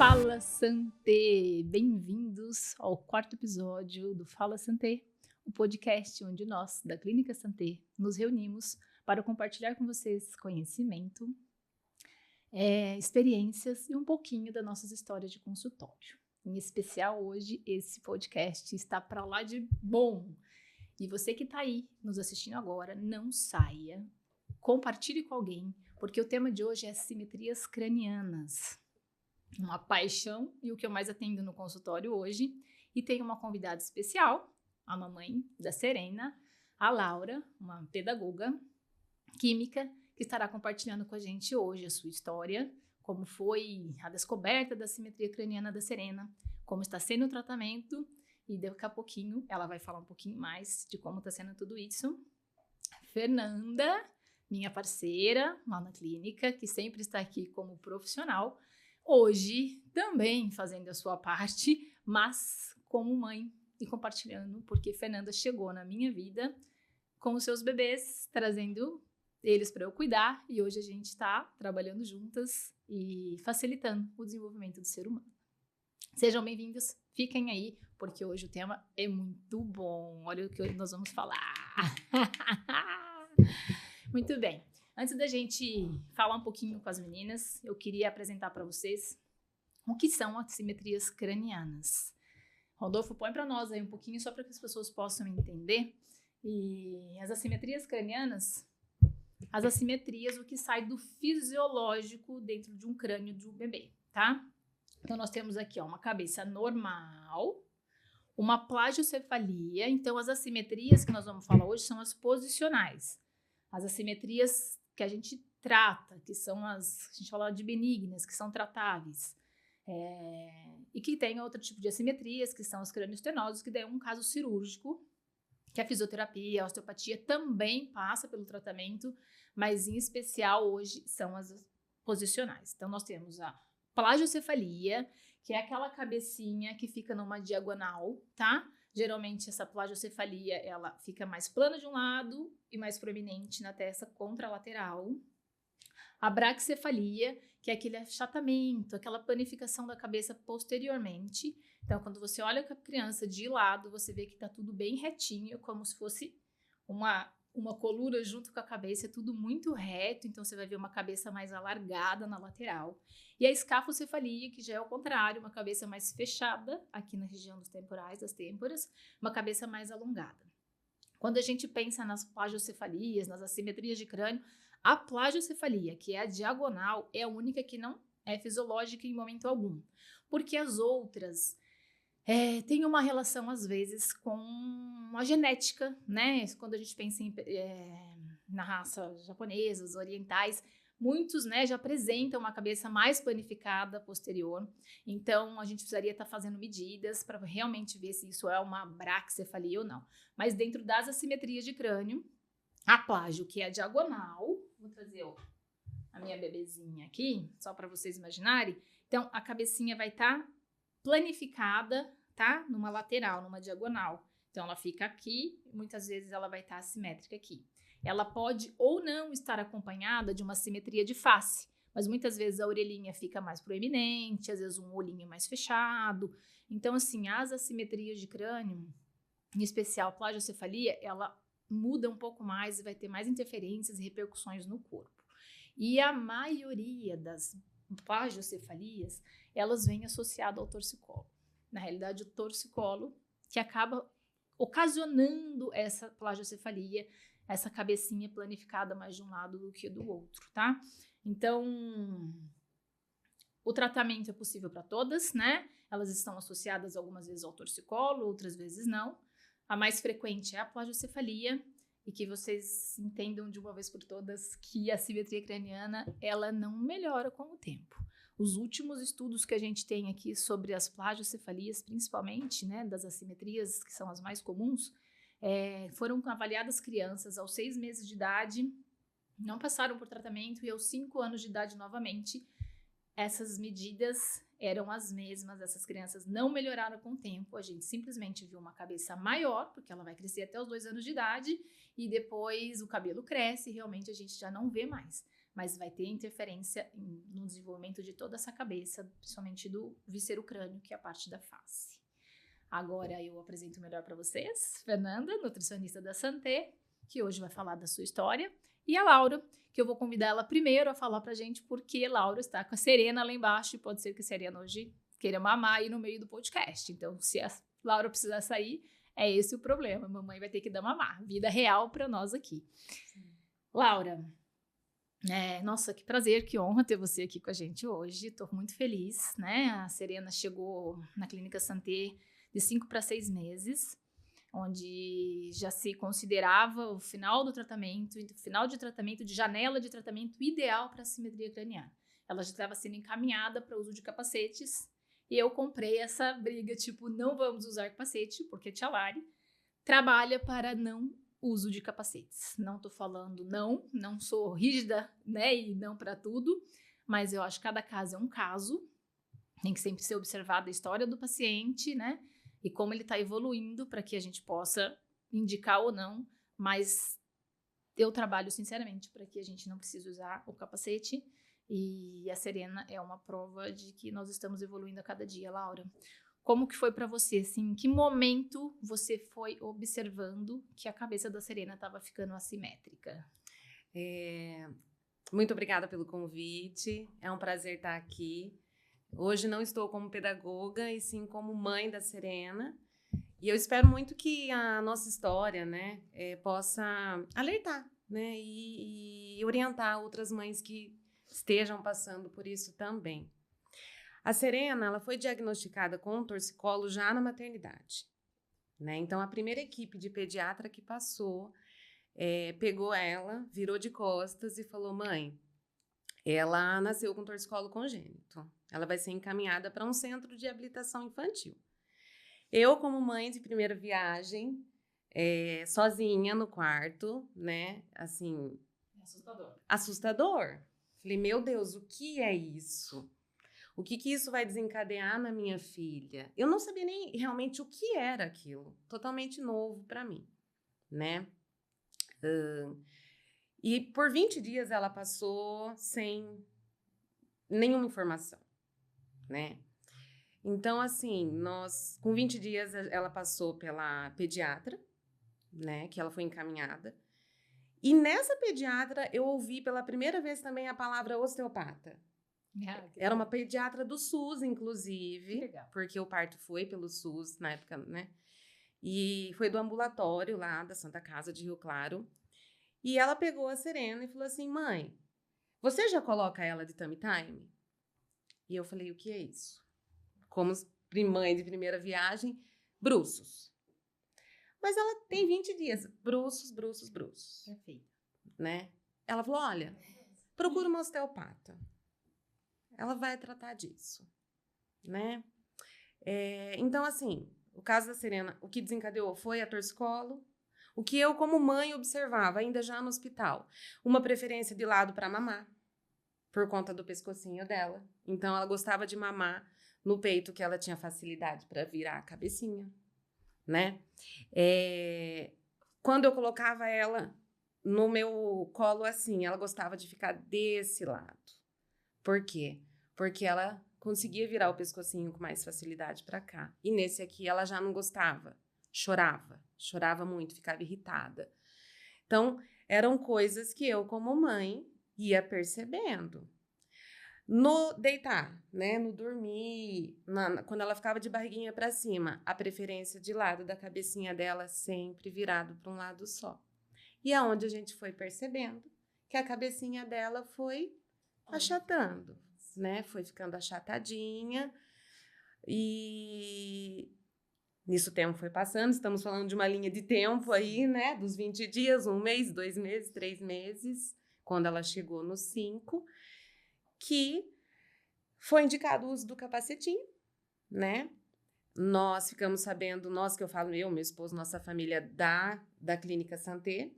Fala Santé! Bem-vindos ao quarto episódio do Fala Santé, o podcast onde nós, da Clínica Santé, nos reunimos para compartilhar com vocês conhecimento, experiências e um pouquinho das nossas histórias de consultório. Em especial, hoje, esse podcast está para lá de bom. E você que está aí nos assistindo agora, não saia, compartilhe com alguém, porque o tema de hoje é simetrias cranianas. Uma paixão e o que eu mais atendo no consultório hoje. E tenho uma convidada especial, a mamãe da Serena, a Laura, uma pedagoga química, que estará compartilhando com a gente hoje a sua história, como foi a descoberta da simetria craniana da Serena, como está sendo o tratamento, e daqui a pouquinho ela vai falar um pouquinho mais de como está sendo tudo isso. Fernanda, minha parceira lá na clínica, que sempre está aqui como profissional, hoje também fazendo a sua parte, mas como mãe e compartilhando, porque Fernanda chegou na minha vida com os seus bebês, trazendo eles para eu cuidar, e hoje a gente está trabalhando juntas e facilitando o desenvolvimento do ser humano. Sejam bem-vindos, fiquem aí, porque hoje o tema é muito bom. Olha o que nós vamos falar. Muito bem. Antes da gente falar um pouquinho com as meninas, eu queria apresentar para vocês o que são as simetrias cranianas. Rodolfo, põe para nós aí um pouquinho só para que as pessoas possam entender. E as assimetrias cranianas, as assimetrias, o que sai do fisiológico dentro de um crânio de um bebê, tá? Então, nós temos aqui uma cabeça normal, uma plagiocefalia. Então, as assimetrias que nós vamos falar hoje são as posicionais. As assimetrias que a gente trata, que são a gente fala de benignas, que são tratáveis. E que tem outro tipo de assimetrias, que são as crânio-estenosos, que daí é um caso cirúrgico, que a fisioterapia, a osteopatia também passa pelo tratamento, mas em especial hoje são as posicionais. Então, nós temos a plagiocefalia, que é aquela cabecinha que fica numa diagonal, tá? Geralmente, essa plagiocefalia, ela fica mais plana de um lado e mais proeminente na testa contralateral. A braquicefalia, que é aquele achatamento, aquela planificação da cabeça posteriormente. Então, quando você olha com a criança de lado, você vê que está tudo bem retinho, como se fosse uma coluna junto com a cabeça, é tudo muito reto, então você vai ver uma cabeça mais alargada na lateral. E a escafocefalia, que já é o contrário, uma cabeça mais fechada aqui na região dos temporais, das têmporas, uma cabeça mais alongada. Quando a gente pensa nas plagiocefalias, nas assimetrias de crânio, a plagiocefalia, que é a diagonal, é a única que não é fisiológica em momento algum, porque as outras têm uma relação, às vezes, com a genética, né? Quando a gente pensa na raça japonesa, os orientais, muitos, né, já apresentam uma cabeça mais planificada posterior. Então, a gente precisaria estar fazendo medidas para realmente ver se isso é uma braquicefalia ou não. Mas dentro das assimetrias de crânio, a plágio, que é a diagonal, vou trazer a minha bebezinha aqui, só para vocês imaginarem. Então, a cabecinha vai estar planificada, tá? Numa lateral, numa diagonal. Então, ela fica aqui, muitas vezes ela vai estar assimétrica aqui. Ela pode ou não estar acompanhada de uma simetria de face, mas muitas vezes a orelhinha fica mais proeminente, às vezes um olhinho mais fechado. Então, assim, as assimetrias de crânio, em especial a plagiocefalia, ela muda um pouco mais e vai ter mais interferências e repercussões no corpo. E a maioria das plagiocefalias, elas vêm associadas ao torcicolo. Na realidade, o torcicolo que acaba ocasionando essa plagiocefalia, essa cabecinha planificada mais de um lado do que do outro, tá? Então, o tratamento é possível para todas, né? Elas estão associadas algumas vezes ao torcicolo, outras vezes não. A mais frequente é a plagiocefalia, e que vocês entendam de uma vez por todas que a simetria craniana, ela não melhora com o tempo. Os últimos estudos que a gente tem aqui sobre as plagiocefalias, principalmente, né, das assimetrias, que são as mais comuns, foram avaliadas crianças aos 6 meses de idade, não passaram por tratamento, e aos 5 anos de idade novamente, essas medidas eram as mesmas, essas crianças não melhoraram com o tempo, a gente simplesmente viu uma cabeça maior, porque ela vai crescer até os 2 anos de idade, e depois o cabelo cresce e realmente a gente já não vê mais. mas vai ter interferência no desenvolvimento de toda essa cabeça, principalmente do viscerocrânio, que é a parte da face. Agora eu apresento melhor para vocês, Fernanda, nutricionista da Santé, que hoje vai falar da sua história, e a Laura, que eu vou convidar ela primeiro a falar pra gente porque Laura está com a Serena lá embaixo e pode ser que a Serena hoje queira mamar aí no meio do podcast. Então, se a Laura precisar sair, é esse o problema. Mamãe vai ter que dar mamar. Vida real para nós aqui. Sim. Laura, nossa, que prazer, que honra ter você aqui com a gente hoje. Estou muito feliz, né? A Serena chegou na Clínica Santé de 5 para 6 meses, onde já se considerava o final do tratamento, final de tratamento, de janela de tratamento ideal para a assimetria craniana. Ela já estava sendo encaminhada para o uso de capacetes, e eu comprei essa briga, tipo, não vamos usar capacete, porque a Tia Lari trabalha para não uso de capacetes. Não tô falando não sou rígida, né, e não para tudo, mas eu acho que cada caso é um caso, tem que sempre ser observada a história do paciente, né, e como ele está evoluindo para que a gente possa indicar ou não, mas eu trabalho sinceramente para que a gente não precise usar o capacete, e a Serena é uma prova de que nós estamos evoluindo a cada dia. Laura, como que foi para você, assim, em que momento você foi observando que a cabeça da Serena estava ficando assimétrica? Muito obrigada pelo convite, é um prazer estar aqui. Hoje não estou como pedagoga, e sim como mãe da Serena. E eu espero muito que a nossa história, né, possa alertar, né, e orientar outras mães que estejam passando por isso também. A Serena, ela foi diagnosticada com um torcicolo já na maternidade, né? Então, a primeira equipe de pediatra que passou, pegou ela, virou de costas e falou: mãe, ela nasceu com torcicolo congênito. Ela vai ser encaminhada para um centro de habilitação infantil. Eu, como mãe de primeira viagem, sozinha no quarto, né? Assim... Assustador. Assustador. Falei, meu Deus, o que é isso? O que isso vai desencadear na minha filha? Eu não sabia nem realmente o que era aquilo. Totalmente novo para mim, né? E por 20 dias ela passou sem nenhuma informação, né? Então, assim, com 20 dias ela passou pela pediatra, né? Que ela foi encaminhada. E nessa pediatra eu ouvi pela primeira vez também a palavra osteopata. Era uma pediatra do SUS, inclusive, porque o parto foi pelo SUS na época, né? E foi do ambulatório lá da Santa Casa de Rio Claro. E ela pegou a Serena e falou assim: mãe, você já coloca ela de tummy time? E eu falei: o que é isso? Como mãe de primeira viagem, bruços. Mas ela tem 20 dias, bruços. Perfeito. Né? Ela falou: olha, procura uma osteopata. Ela vai tratar disso, né? Então, assim, o caso da Serena, o que desencadeou foi a torcicolo. O que eu, como mãe, observava, ainda já no hospital, uma preferência de lado para mamar, por conta do pescocinho dela. Então, ela gostava de mamar no peito, que ela tinha facilidade para virar a cabecinha, né? Quando eu colocava ela no meu colo assim, ela gostava de ficar desse lado. Por quê? Porque ela conseguia virar o pescocinho com mais facilidade para cá. E nesse aqui ela já não gostava. Chorava muito, ficava irritada. Então, eram coisas que eu, como mãe, ia percebendo. No deitar, né, no dormir, quando ela ficava de barriguinha para cima, a preferência de lado da cabecinha dela sempre virado para um lado só. E aonde a gente foi percebendo que a cabecinha dela foi achatando, né? Foi ficando achatadinha. E nisso o tempo foi passando. Estamos falando de uma linha de tempo aí, né? Dos 20 dias, 1 mês, 2 meses, 3 meses. Quando ela chegou nos 5, que foi indicado o uso do capacetinho, né? Nós ficamos sabendo, nós que eu falo, eu, meu esposo, nossa família da Clínica Santé.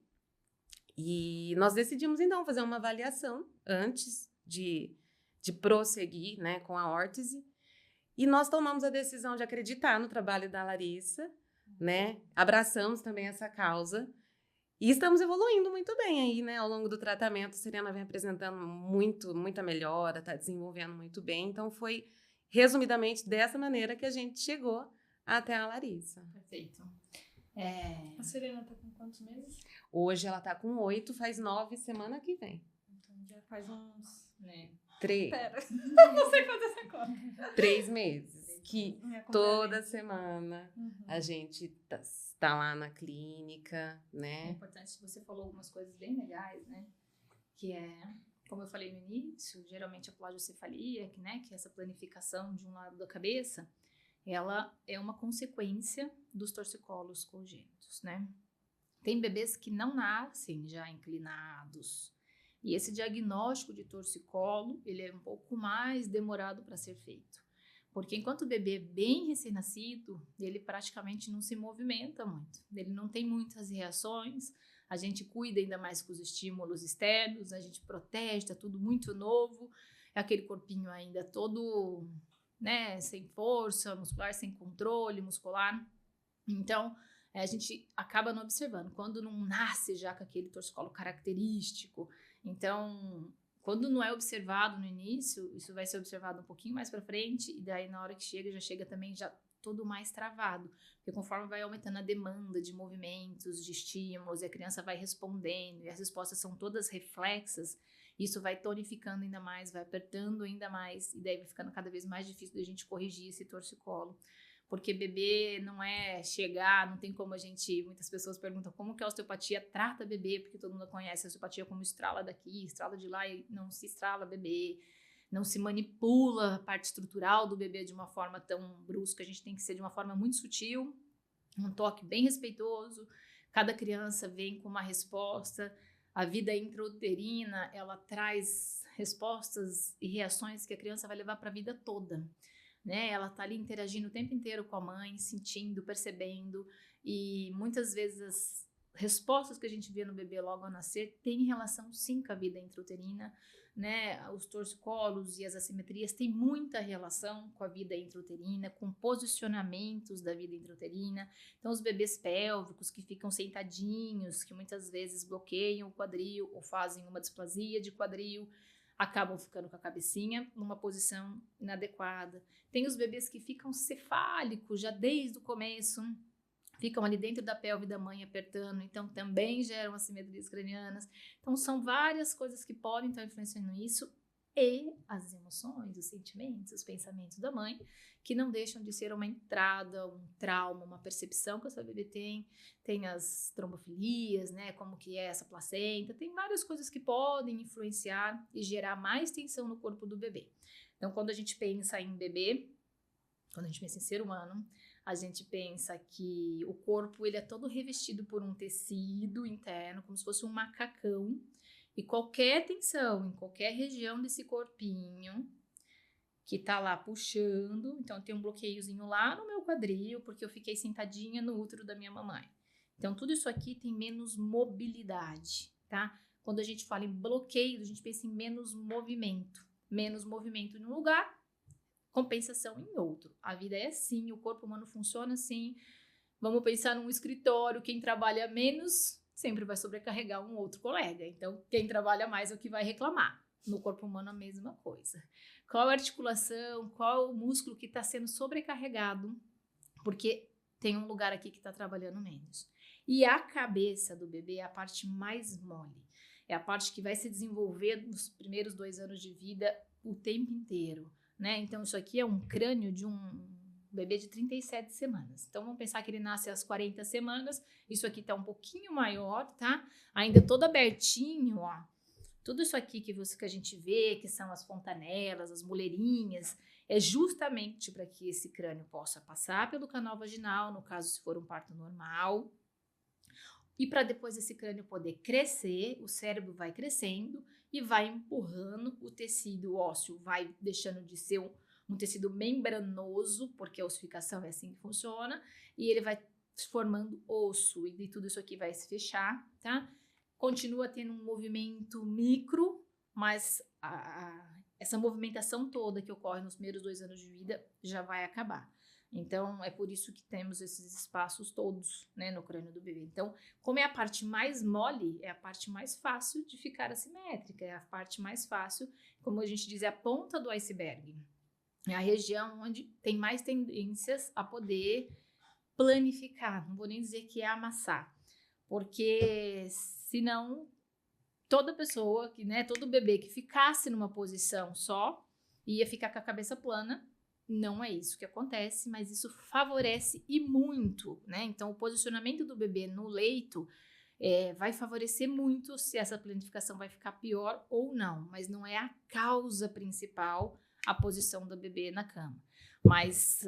E nós decidimos, então, fazer uma avaliação antes de prosseguir, né, com a órtese. E nós tomamos a decisão de acreditar no trabalho da Larissa, né? Abraçamos também essa causa E estamos evoluindo muito bem aí, né? Ao longo do tratamento, a Serena vem apresentando muita melhora, está desenvolvendo muito bem. Então, foi resumidamente dessa maneira que a gente chegou até a Larissa. Perfeito. A Serena tá com quantos meses? Hoje ela tá com 8, faz 9 semana que vem. Então já faz uns... Né? 3 não sei fazer essa conta. 3 meses. Que Me acompanha toda bem. semana Uhum. a gente tá lá na clínica, É né? importante, você falou algumas coisas bem legais, né? Que é, como eu falei no início, geralmente a plagiocefalia, né? Que é essa planificação de um lado da cabeça, ela é uma consequência dos torcicolos congênitos, né? Tem bebês que não nascem já inclinados. E esse diagnóstico de torcicolo, ele é um pouco mais demorado para ser feito. Porque enquanto o bebê é bem recém-nascido, ele praticamente não se movimenta muito. Ele não tem muitas reações, a gente cuida ainda mais com os estímulos externos, a gente protege, tá tudo muito novo, é aquele corpinho ainda todo, né, sem força muscular, sem controle muscular. Então, a gente acaba não observando. Quando não nasce já com aquele torcicolo característico, então, quando não é observado no início, isso vai ser observado um pouquinho mais para frente, e daí na hora que chega, já chega também já todo mais travado. Porque conforme vai aumentando a demanda de movimentos, de estímulos, e a criança vai respondendo, e as respostas são todas reflexas, isso vai tonificando ainda mais, vai apertando ainda mais, e daí vai ficando cada vez mais difícil da gente corrigir esse torcicolo. Porque bebê não é chegar, não tem como a gente... Muitas pessoas perguntam como que a osteopatia trata bebê, porque todo mundo conhece a osteopatia como estrala daqui, estrala de lá, e não se estrala bebê, não se manipula a parte estrutural do bebê de uma forma tão brusca, a gente tem que ser de uma forma muito sutil, um toque bem respeitoso, cada criança vem com uma resposta, a vida intrauterina, ela traz respostas e reações que a criança vai levar para a vida toda. Né? Ela tá ali interagindo o tempo inteiro com a mãe, sentindo, percebendo, e muitas vezes as respostas que a gente vê no bebê logo ao nascer têm relação sim com a vida intrauterina, né? Os torcicolos e as assimetrias têm muita relação com a vida intrauterina, com posicionamentos da vida intrauterina. Então, os bebês pélvicos que ficam sentadinhos, que muitas vezes bloqueiam o quadril ou fazem uma displasia de quadril, acabam ficando com a cabecinha numa posição inadequada. Tem os bebês que ficam cefálicos já desde o começo, ficam ali dentro da pelve da mãe apertando, então também geram assimetrias cranianas. Então são várias coisas que podem estar influenciando isso, e as emoções, os sentimentos, os pensamentos da mãe, que não deixam de ser uma entrada, um trauma, uma percepção que essa bebê tem as trombofilias, né, como que é essa placenta, tem várias coisas que podem influenciar e gerar mais tensão no corpo do bebê. Então, quando a gente pensa em bebê, quando a gente pensa em ser humano, a gente pensa que o corpo ele é todo revestido por um tecido interno, como se fosse um macacão, e qualquer tensão em qualquer região desse corpinho que tá lá puxando, então tem um bloqueiozinho lá no meu quadril, porque eu fiquei sentadinha no útero da minha mamãe. Então tudo isso aqui tem menos mobilidade, tá? Quando a gente fala em bloqueio, a gente pensa em menos movimento em um lugar, compensação em outro. A vida é assim, o corpo humano funciona assim. Vamos pensar num escritório, quem trabalha menos sempre vai sobrecarregar um outro colega. Então, quem trabalha mais é o que vai reclamar. No corpo humano, a mesma coisa. Qual a articulação, qual o músculo que está sendo sobrecarregado? Porque tem um lugar aqui que está trabalhando menos. E a cabeça do bebê é a parte mais mole. É a parte que vai se desenvolver nos primeiros 2 anos de vida o tempo inteiro, né? Então, isso aqui é um crânio de um bebê de 37 semanas. Então, vamos pensar que ele nasce às 40 semanas. Isso aqui tá um pouquinho maior, tá? Ainda todo abertinho, ó. Tudo isso aqui que a gente vê, que são as fontanelas, as moleirinhas, é justamente para que esse crânio possa passar pelo canal vaginal, no caso, se for um parto normal. E para depois esse crânio poder crescer, o cérebro vai crescendo e vai empurrando o tecido ósseo, vai deixando de ser um tecido membranoso, porque a ossificação é assim que funciona, e ele vai formando osso, e tudo isso aqui vai se fechar, tá? Continua tendo um movimento micro, mas essa movimentação toda que ocorre nos primeiros 2 anos de vida já vai acabar. Então, é por isso que temos esses espaços todos, né, no crânio do bebê. Então, como é a parte mais mole, é a parte mais fácil de ficar assimétrica, é a parte mais fácil, como a gente diz, é a ponta do iceberg. É a região onde tem mais tendências a poder planificar, não vou nem dizer que é amassar, porque senão toda pessoa, né, todo bebê que ficasse numa posição só, ia ficar com a cabeça plana. Não é isso que acontece, mas isso favorece e muito, né? Então, o posicionamento do bebê no leito vai favorecer muito se essa planificação vai ficar pior ou não, mas não é a causa principal a posição do bebê na cama. Mas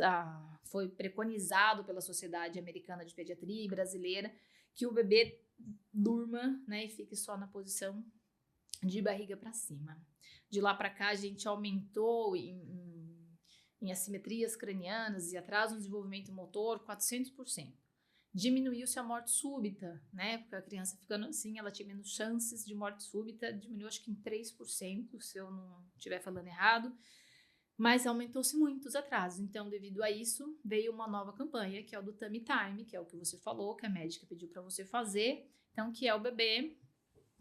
foi preconizado pela Sociedade Americana de Pediatria e brasileira que o bebê durma, né, e fique só na posição de barriga para cima. De lá para cá, a gente aumentou em assimetrias cranianas e atraso no desenvolvimento motor 400%. Diminuiu-se a morte súbita, né? Porque a criança ficando assim, ela tinha menos chances de morte súbita, diminuiu acho que em 3%, se eu não estiver falando errado, mas aumentou-se muito os atrasos. Então, devido a isso, veio uma nova campanha, que é o do Tummy Time, que é o que você falou, que a médica pediu para você fazer, então, que é o bebê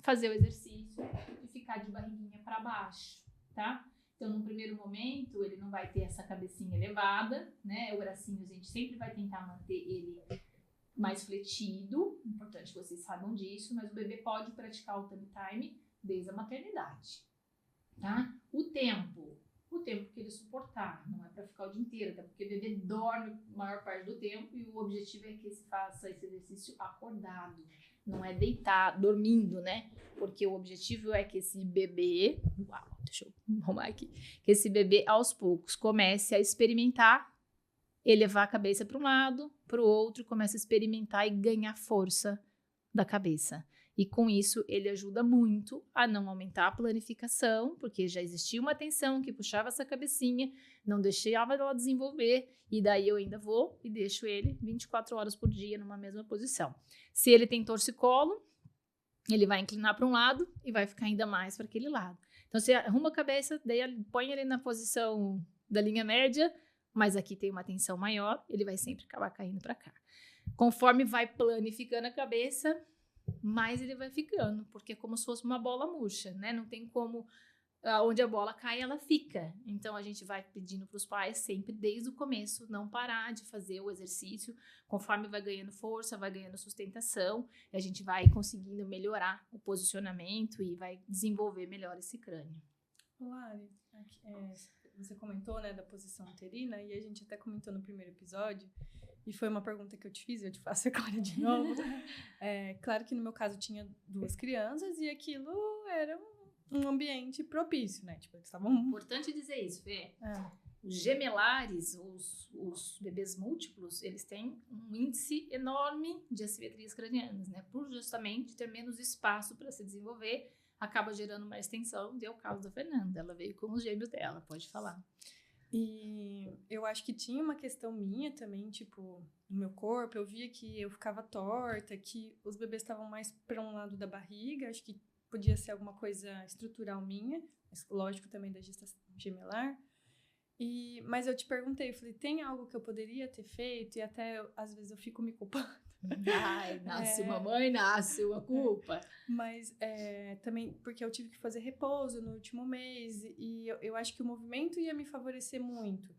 fazer o exercício e ficar de barriguinha para baixo, tá? Então, no primeiro momento, ele não vai ter essa cabecinha elevada, né? O bracinho, a gente sempre vai tentar manter ele mais fletido. Importante que vocês saibam disso, mas o bebê pode praticar o tummy time desde a maternidade, tá? O tempo que ele suportar, não é para ficar o dia inteiro, até porque o bebê dorme a maior parte do tempo e o objetivo é que se faça esse exercício acordado, não é deitar, dormindo, né? Porque o objetivo é que esse bebê, deixa eu arrumar aqui, que esse bebê aos poucos comece a experimentar, elevar a cabeça para um lado, para o outro, comece a experimentar e ganhar força da cabeça. E com isso ele ajuda muito a não aumentar a planificação, porque já existia uma tensão que puxava essa cabecinha, não deixava ela desenvolver, e daí eu ainda vou e deixo ele 24 horas por dia numa mesma posição. Se ele tem torcicolo, ele vai inclinar para um lado e vai ficar ainda mais para aquele lado. Então, você arruma a cabeça, daí põe ele na posição da linha média, mas aqui tem uma tensão maior, ele vai sempre acabar caindo para cá. Conforme vai planificando a cabeça, mais ele vai ficando, porque é como se fosse uma bola murcha, né? Não tem como, onde a bola cai, ela fica. Então, a gente vai pedindo para os pais sempre, desde o começo, não parar de fazer o exercício, conforme vai ganhando força, vai ganhando sustentação, e a gente vai conseguindo melhorar o posicionamento e vai desenvolver melhor esse crânio. Lari, você comentou, né, da posição uterina, e a gente até comentou no primeiro episódio, e foi uma pergunta que eu te fiz, eu te faço agora de novo. Claro que no meu caso tinha 2 crianças e aquilo era um ambiente propício, né? Tipo, eles estavam... Importante dizer isso, Fê. Os gemelares, os bebês múltiplos, eles têm um índice enorme de assimetrias cranianas, né? Por justamente ter menos espaço para se desenvolver, acaba gerando mais tensão, e é o caso da Fernanda. Ela veio com os gêmeos dela, pode falar. E eu acho que tinha uma questão minha também, tipo, no meu corpo, eu via que eu ficava torta, que os bebês estavam mais para um lado da barriga, acho que podia ser alguma coisa estrutural minha, mas lógico também da gestação gemelar. Mas eu te perguntei, eu falei, tem algo que eu poderia ter feito? E até, às vezes, eu fico me culpando. Ai, nasce uma mãe, nasce uma culpa. Mas também porque eu tive que fazer repouso no último mês e eu acho que o movimento ia me favorecer muito.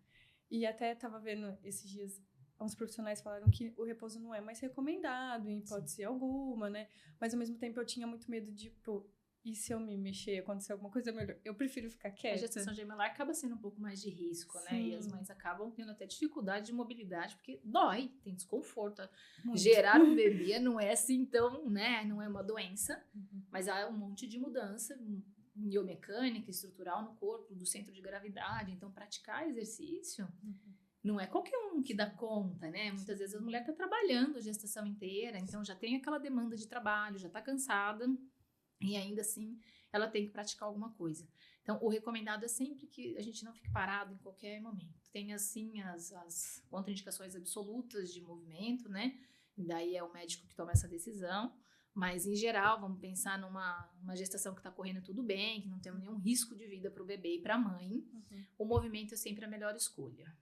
E até estava vendo esses dias, uns profissionais falaram que o repouso não é mais recomendado em hipótese alguma, né? Mas ao mesmo tempo eu tinha muito medo de, e se eu me mexer, acontecer alguma coisa melhor? Eu prefiro ficar quieta. A gestação gemelar acaba sendo um pouco mais de risco, né? E as mães acabam tendo até dificuldade de mobilidade, porque dói, tem desconforto. Muito. Gerar um bebê não é assim tão, né? Não é uma doença, mas há um monte de mudança biomecânica, estrutural no corpo, do centro de gravidade. Então, praticar exercício não é qualquer um que dá conta, né? Muitas vezes a mulher está trabalhando a gestação inteira, então já tem aquela demanda de trabalho, já está cansada. E ainda assim, ela tem que praticar alguma coisa. Então, o recomendado é sempre que a gente não fique parado em qualquer momento. Tem, assim, as contraindicações absolutas de movimento, né? E daí é o médico que toma essa decisão. Mas, em geral, vamos pensar numa gestação que está correndo tudo bem, que não temos nenhum risco de vida para o bebê e para a mãe. O movimento é sempre a melhor escolha.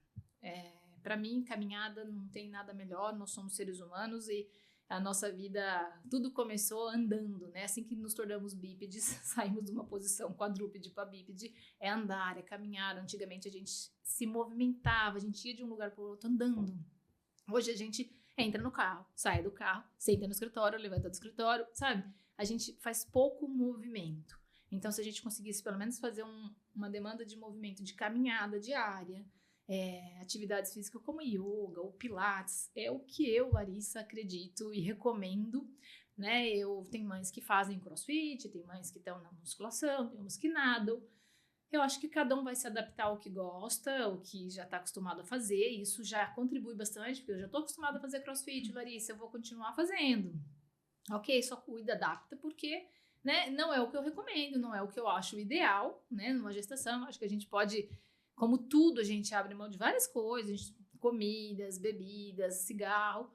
Para mim, caminhada não tem nada melhor, nós somos seres humanos e a nossa vida, tudo começou andando, né? Assim que nos tornamos bípedes, saímos de uma posição quadrúpede para bípede, é andar, é caminhar. Antigamente a gente se movimentava, a gente ia de um lugar para o outro andando. Hoje a gente entra no carro, sai do carro, senta no escritório, levanta do escritório, sabe? A gente faz pouco movimento. Então, se a gente conseguisse pelo menos fazer uma demanda de movimento de caminhada diária, atividades físicas como yoga ou pilates, é o que eu, Larissa, acredito e recomendo, né? Eu tenho mães que fazem crossfit, tem mães que estão na musculação, tem umas que nadam. Eu acho que cada um vai se adaptar ao que gosta, ao que já está acostumado a fazer, e isso já contribui bastante, porque eu já estou acostumada a fazer crossfit, Larissa, eu vou continuar fazendo. Ok, só cuida, adapta, porque, né, não é o que eu recomendo, não é o que eu acho ideal, né, numa gestação. Acho que a gente pode, como tudo, a gente abre mão de várias coisas, comidas, bebidas, cigarro.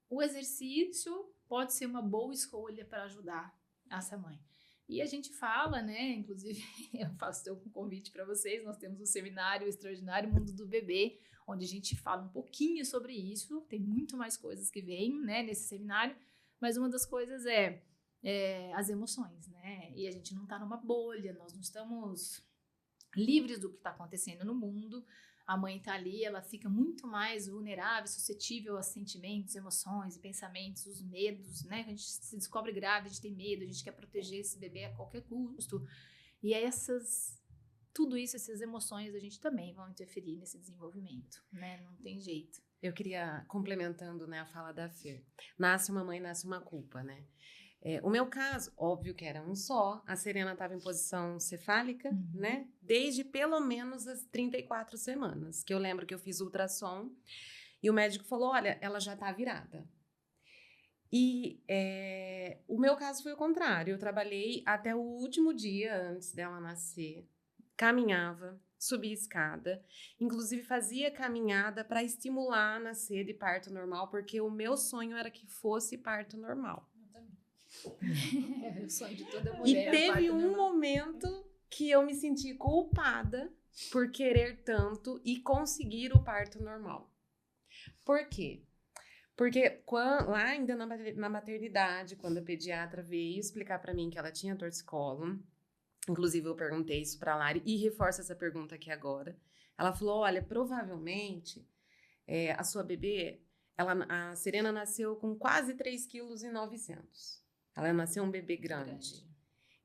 O exercício pode ser uma boa escolha para ajudar essa mãe. E a gente fala, né, inclusive eu faço um convite para vocês, nós temos um seminário Extraordinário Mundo do Bebê, onde a gente fala um pouquinho sobre isso, tem muito mais coisas que vêm, né, nesse seminário, mas uma das coisas é as emoções, né, e a gente não está numa bolha, nós não estamos livres do que está acontecendo no mundo. A mãe está ali, ela fica muito mais vulnerável, suscetível a sentimentos, emoções e pensamentos, os medos, né? A gente se descobre grávida, a gente tem medo, a gente quer proteger esse bebê a qualquer custo. E tudo isso, essas emoções, a gente também vão interferir nesse desenvolvimento, né? Não tem jeito. Eu queria, complementando, né, a fala da Fer, nasce uma mãe, nasce uma culpa, né? O meu caso, óbvio que era um só, a Serena estava em posição cefálica, né? Desde pelo menos as 34 semanas, que eu lembro que eu fiz ultrassom e o médico falou, olha, ela já está virada. E o meu caso foi o contrário, eu trabalhei até o último dia antes dela nascer, caminhava, subia escada, inclusive fazia caminhada para estimular a nascer de parto normal, porque o meu sonho era que fosse parto normal. É o sonho de toda mulher. E teve um momento que eu me senti culpada por querer tanto e conseguir o parto normal. Por quê? Porque lá ainda na maternidade, quando a pediatra veio explicar para mim que ela tinha torcicolo, inclusive eu perguntei isso para a Lari e reforço essa pergunta aqui agora. Ela falou, olha, provavelmente a sua bebê, a Serena nasceu com quase 3,9 kg. Ela nasceu um bebê grande.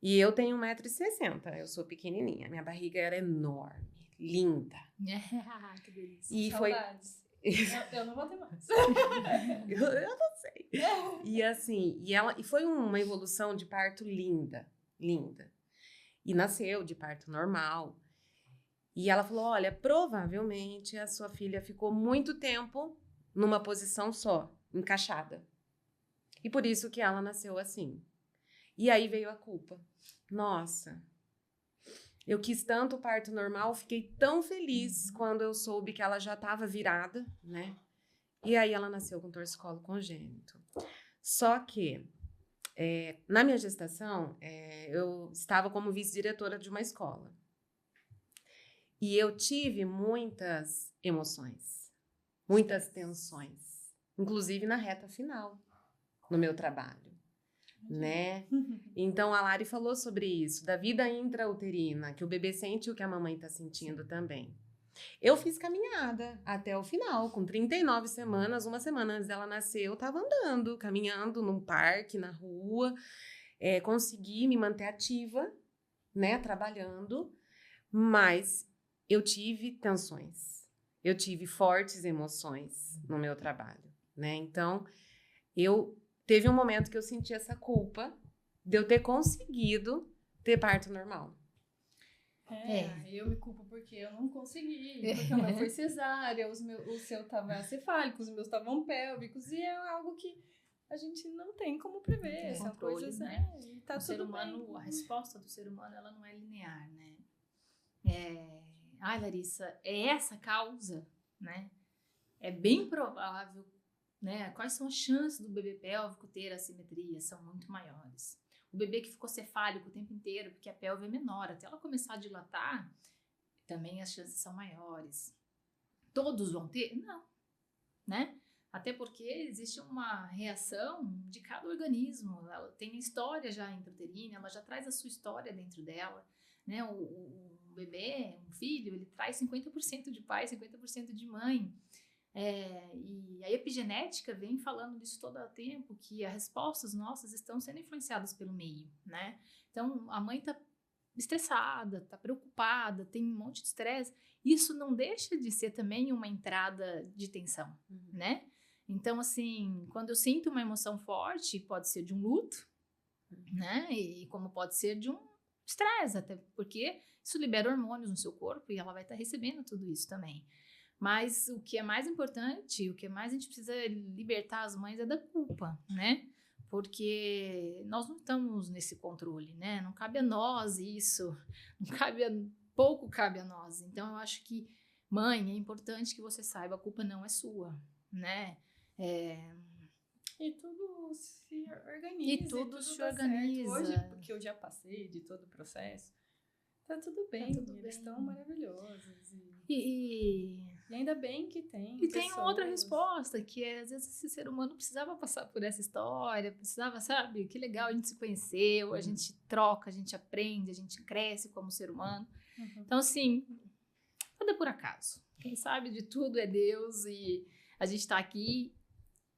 E eu tenho 1,60 m, eu sou pequenininha. Minha barriga era enorme, linda. Que delícia. E Saudades. Eu não vou ter mais. eu não sei. E assim, e foi uma evolução de parto linda, linda. E nasceu de parto normal. E ela falou, olha, provavelmente a sua filha ficou muito tempo numa posição só, encaixada. E por isso que ela nasceu assim. E aí veio a culpa. Nossa, eu quis tanto o parto normal, fiquei tão feliz quando eu soube que ela já estava virada, né? E aí ela nasceu com torcicolo congênito. Só que, na minha gestação, eu estava como vice-diretora de uma escola. E eu tive muitas emoções, muitas tensões, inclusive na reta final. No meu trabalho, né? Então, a Lari falou sobre isso, da vida intrauterina, que o bebê sente o que a mamãe está sentindo também. Eu fiz caminhada até o final, com 39 semanas, uma semana antes dela nascer, eu estava andando, caminhando num parque, na rua, consegui me manter ativa, né, trabalhando, mas eu tive tensões, eu tive fortes emoções no meu trabalho, né? Então, teve um momento que eu senti essa culpa de eu ter conseguido ter parto normal. Eu me culpo porque eu não consegui, porque o meu foi cesárea, o seu estava cefálico, os meus estavam pélvicos, e é algo que a gente não tem como prever. São coisas, né? E tá o tudo ser humano, bem. A resposta do ser humano, ela não é linear, né? Ai, Larissa, é essa a causa, né? É bem provável, né? Quais são as chances do bebê pélvico ter assimetria? São muito maiores. O bebê que ficou cefálico o tempo inteiro, porque a pelve é menor, até ela começar a dilatar, também as chances são maiores. todos vão ter? Não, né? Até porque existe uma reação de cada organismo, ela tem história já intrauterina, ela já traz a sua história dentro dela, né? O bebê, um filho, ele traz 50% de pai, 50% de mãe. E a epigenética vem falando disso todo o tempo, que as respostas nossas estão sendo influenciadas pelo meio, né? Então, a mãe está estressada, está preocupada, tem um monte de estresse, isso não deixa de ser também uma entrada de tensão, né? Então, assim, quando eu sinto uma emoção forte, pode ser de um luto, né? E como pode ser de um estresse, até porque isso libera hormônios no seu corpo e ela vai estar recebendo tudo isso também. Mas o que é mais importante, o que mais a gente precisa libertar as mães é da culpa, né? Porque nós não estamos nesse controle, né? Não cabe a nós isso, pouco cabe a nós. Então, eu acho que, mãe, é importante que você saiba, a culpa não é sua, né? E tudo se organiza. E tudo se organiza. Hoje, porque eu já passei de todo o processo, tá tudo bem. Eles estão maravilhosos. E ainda bem que tem. E tem outra resposta, que é, às vezes, esse ser humano precisava passar por essa história, precisava, sabe? Que legal, a gente se conheceu, a gente troca, a gente aprende, a gente cresce como ser humano. Então, assim, nada por acaso. Quem sabe de tudo é Deus e a gente tá aqui.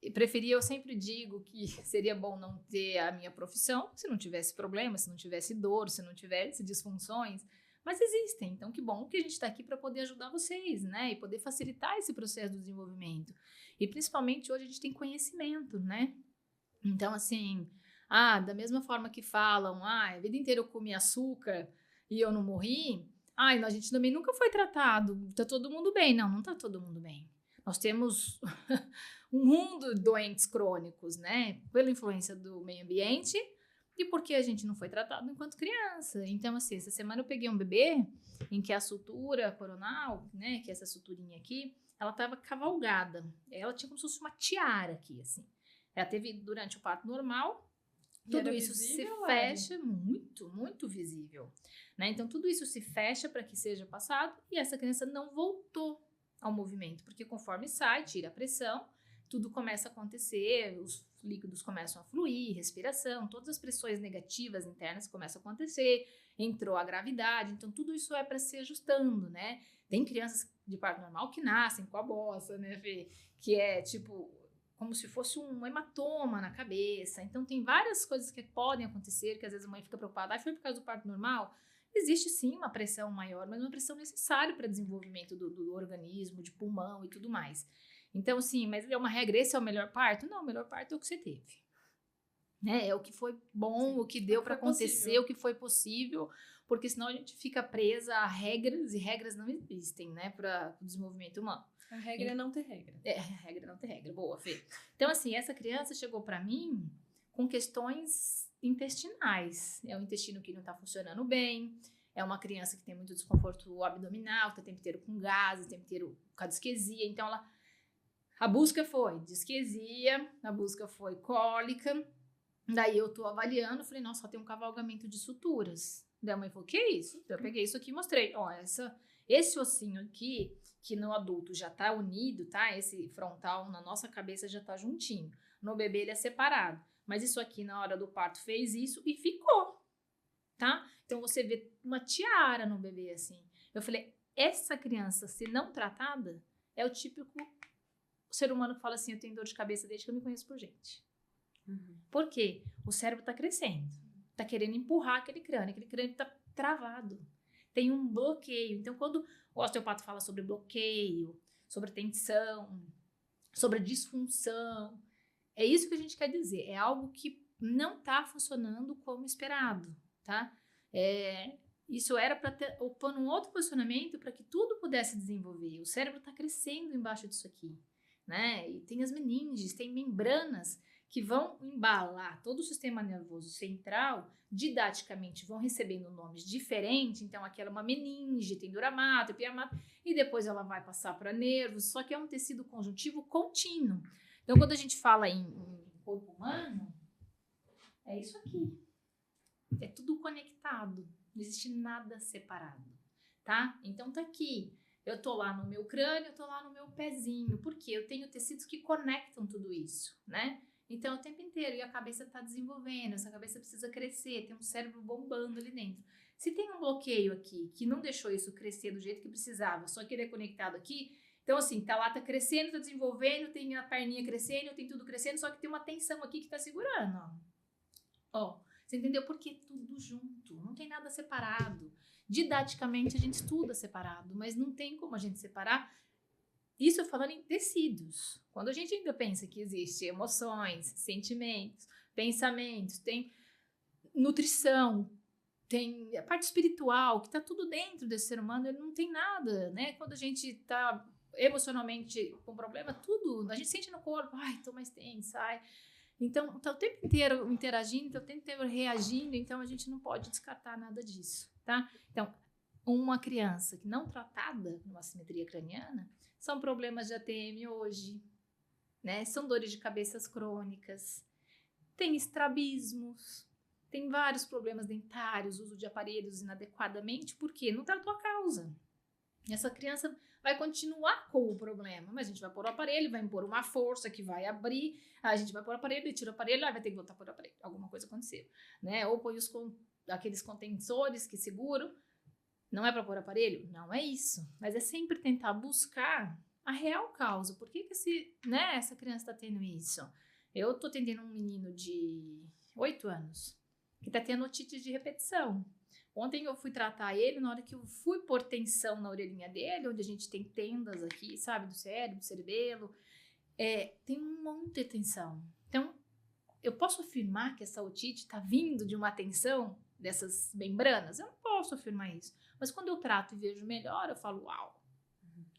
Eu sempre digo que seria bom não ter a minha profissão, se não tivesse problema, se não tivesse dor, se não tivesse disfunções, mas existem, então que bom que a gente está aqui para poder ajudar vocês, né, e poder facilitar esse processo do desenvolvimento, e principalmente hoje a gente tem conhecimento, né, então assim, da mesma forma que falam, a vida inteira eu comi açúcar e eu não morri, a gente também nunca foi tratado, tá todo mundo bem, não tá todo mundo bem. Nós temos um mundo de doentes crônicos, né? Pela influência do meio ambiente e porque a gente não foi tratado enquanto criança. Então, assim, essa semana eu peguei um bebê em que a sutura coronal, né? Que é essa suturinha aqui, ela estava cavalgada. Ela tinha como se fosse uma tiara aqui, assim. Ela teve durante o parto normal. Tudo isso visível, se fecha, muito, muito visível. Né? Então, tudo isso se fecha para que seja passado e essa criança não voltou ao movimento, porque conforme sai, tira a pressão, tudo começa a acontecer, os líquidos começam a fluir, respiração, todas as pressões negativas internas começam a acontecer, entrou a gravidade, então tudo isso é para se ajustando, né? Tem crianças de parto normal que nascem com a bossa, né, Fê? Que é tipo como se fosse um hematoma na cabeça, então tem várias coisas que podem acontecer, que às vezes a mãe fica preocupada, foi por causa do parto normal? Existe sim uma pressão maior, mas uma pressão necessária para desenvolvimento do organismo, de pulmão e tudo mais. Então, sim, mas é uma regra, esse é o melhor parto? Não, o melhor parto é o que você teve. Né? É o que foi bom, o que deu para acontecer, o que foi possível, porque senão a gente fica presa a regras, e regras não existem, né, para o desenvolvimento humano. A regra é não ter regra. A regra é não ter regra. Boa, Fê. Então, assim, essa criança chegou para mim com questões intestinais. É um intestino que não está funcionando bem, é uma criança que tem muito desconforto abdominal, está o tempo inteiro com gases, o tempo inteiro com a disquesia. Então, a busca foi disquesia, a busca foi cólica. Daí eu tô avaliando, falei, nossa, só tem um cavalgamento de suturas. Daí a mãe falou, que é isso? Então eu peguei isso aqui e mostrei. Ó, esse ossinho aqui, que no adulto já tá unido, tá? Esse frontal na nossa cabeça já tá juntinho. No bebê ele é separado. Mas isso aqui, na hora do parto, fez isso e ficou, tá? Então, você vê uma tiara no bebê, assim. Eu falei, essa criança, se não tratada, é o típico ser humano que fala assim, eu tenho dor de cabeça desde que eu me conheço por gente. Por quê? O cérebro tá crescendo, tá querendo empurrar aquele crânio tá travado. Tem um bloqueio. Então, quando o osteopata fala sobre bloqueio, sobre tensão, sobre disfunção, é isso que a gente quer dizer. É algo que não está funcionando como esperado, tá? Isso era para pôr um outro posicionamento para que tudo pudesse desenvolver. O cérebro está crescendo embaixo disso aqui, né? E tem as meninges, tem membranas que vão embalar todo o sistema nervoso central, didaticamente vão recebendo nomes diferentes. Então, aquela é uma meninge, tem duramato, epiamato, e depois ela vai passar para nervos, só que é um tecido conjuntivo contínuo. Então, quando a gente fala em corpo humano, é isso aqui. É tudo conectado. Não existe nada separado, tá? Então, tá aqui. Eu tô lá no meu crânio, eu tô lá no meu pezinho. Por quê? Eu tenho tecidos que conectam tudo isso, né? Então, o tempo inteiro, e a cabeça tá desenvolvendo, essa cabeça precisa crescer, tem um cérebro bombando ali dentro. Se tem um bloqueio aqui, que não deixou isso crescer do jeito que precisava, só que ele é conectado aqui, então assim, tá lá, tá crescendo, tá desenvolvendo, tem a perninha crescendo, tem tudo crescendo, só que tem uma tensão aqui que tá segurando, ó. Você entendeu? Porque tudo junto, não tem nada separado. Didaticamente, a gente estuda separado, mas não tem como a gente separar. Isso falando em tecidos. Quando a gente ainda pensa que existe emoções, sentimentos, pensamentos, tem nutrição, tem a parte espiritual, que está tudo dentro desse ser humano, ele não tem nada, né? Quando a gente está emocionalmente com problema, tudo, a gente sente no corpo, ai, tô mais tensa, ai. Então, tá o tempo inteiro interagindo, tá o tempo inteiro reagindo, então a gente não pode descartar nada disso, tá? Então, uma criança que não tratada numa assimetria craniana, são problemas de ATM hoje, né? São dores de cabeças crônicas, tem estrabismos, tem vários problemas dentários, uso de aparelhos inadequadamente, porque não tratou a causa. Essa criança vai continuar com o problema, mas a gente vai pôr o aparelho, vai impor uma força que vai abrir, a gente vai pôr o aparelho e tira o aparelho, vai ter que voltar a pôr o aparelho, alguma coisa aconteceu, né? Ou põe aqueles contensores que seguram. Não é para pôr aparelho? Não é isso. Mas é sempre tentar buscar a real causa. Por que essa criança está tendo isso? Eu estou atendendo um menino de 8 anos que está tendo otite de repetição. Ontem eu fui tratar ele, na hora que eu fui pôr tensão na orelhinha dele, onde a gente tem tendas aqui, sabe, do cérebro, do cerebelo, tem um monte de tensão. Então, eu posso afirmar que essa otite está vindo de uma tensão dessas membranas? Eu não posso afirmar isso. Mas quando eu trato e vejo melhor, eu falo, uau,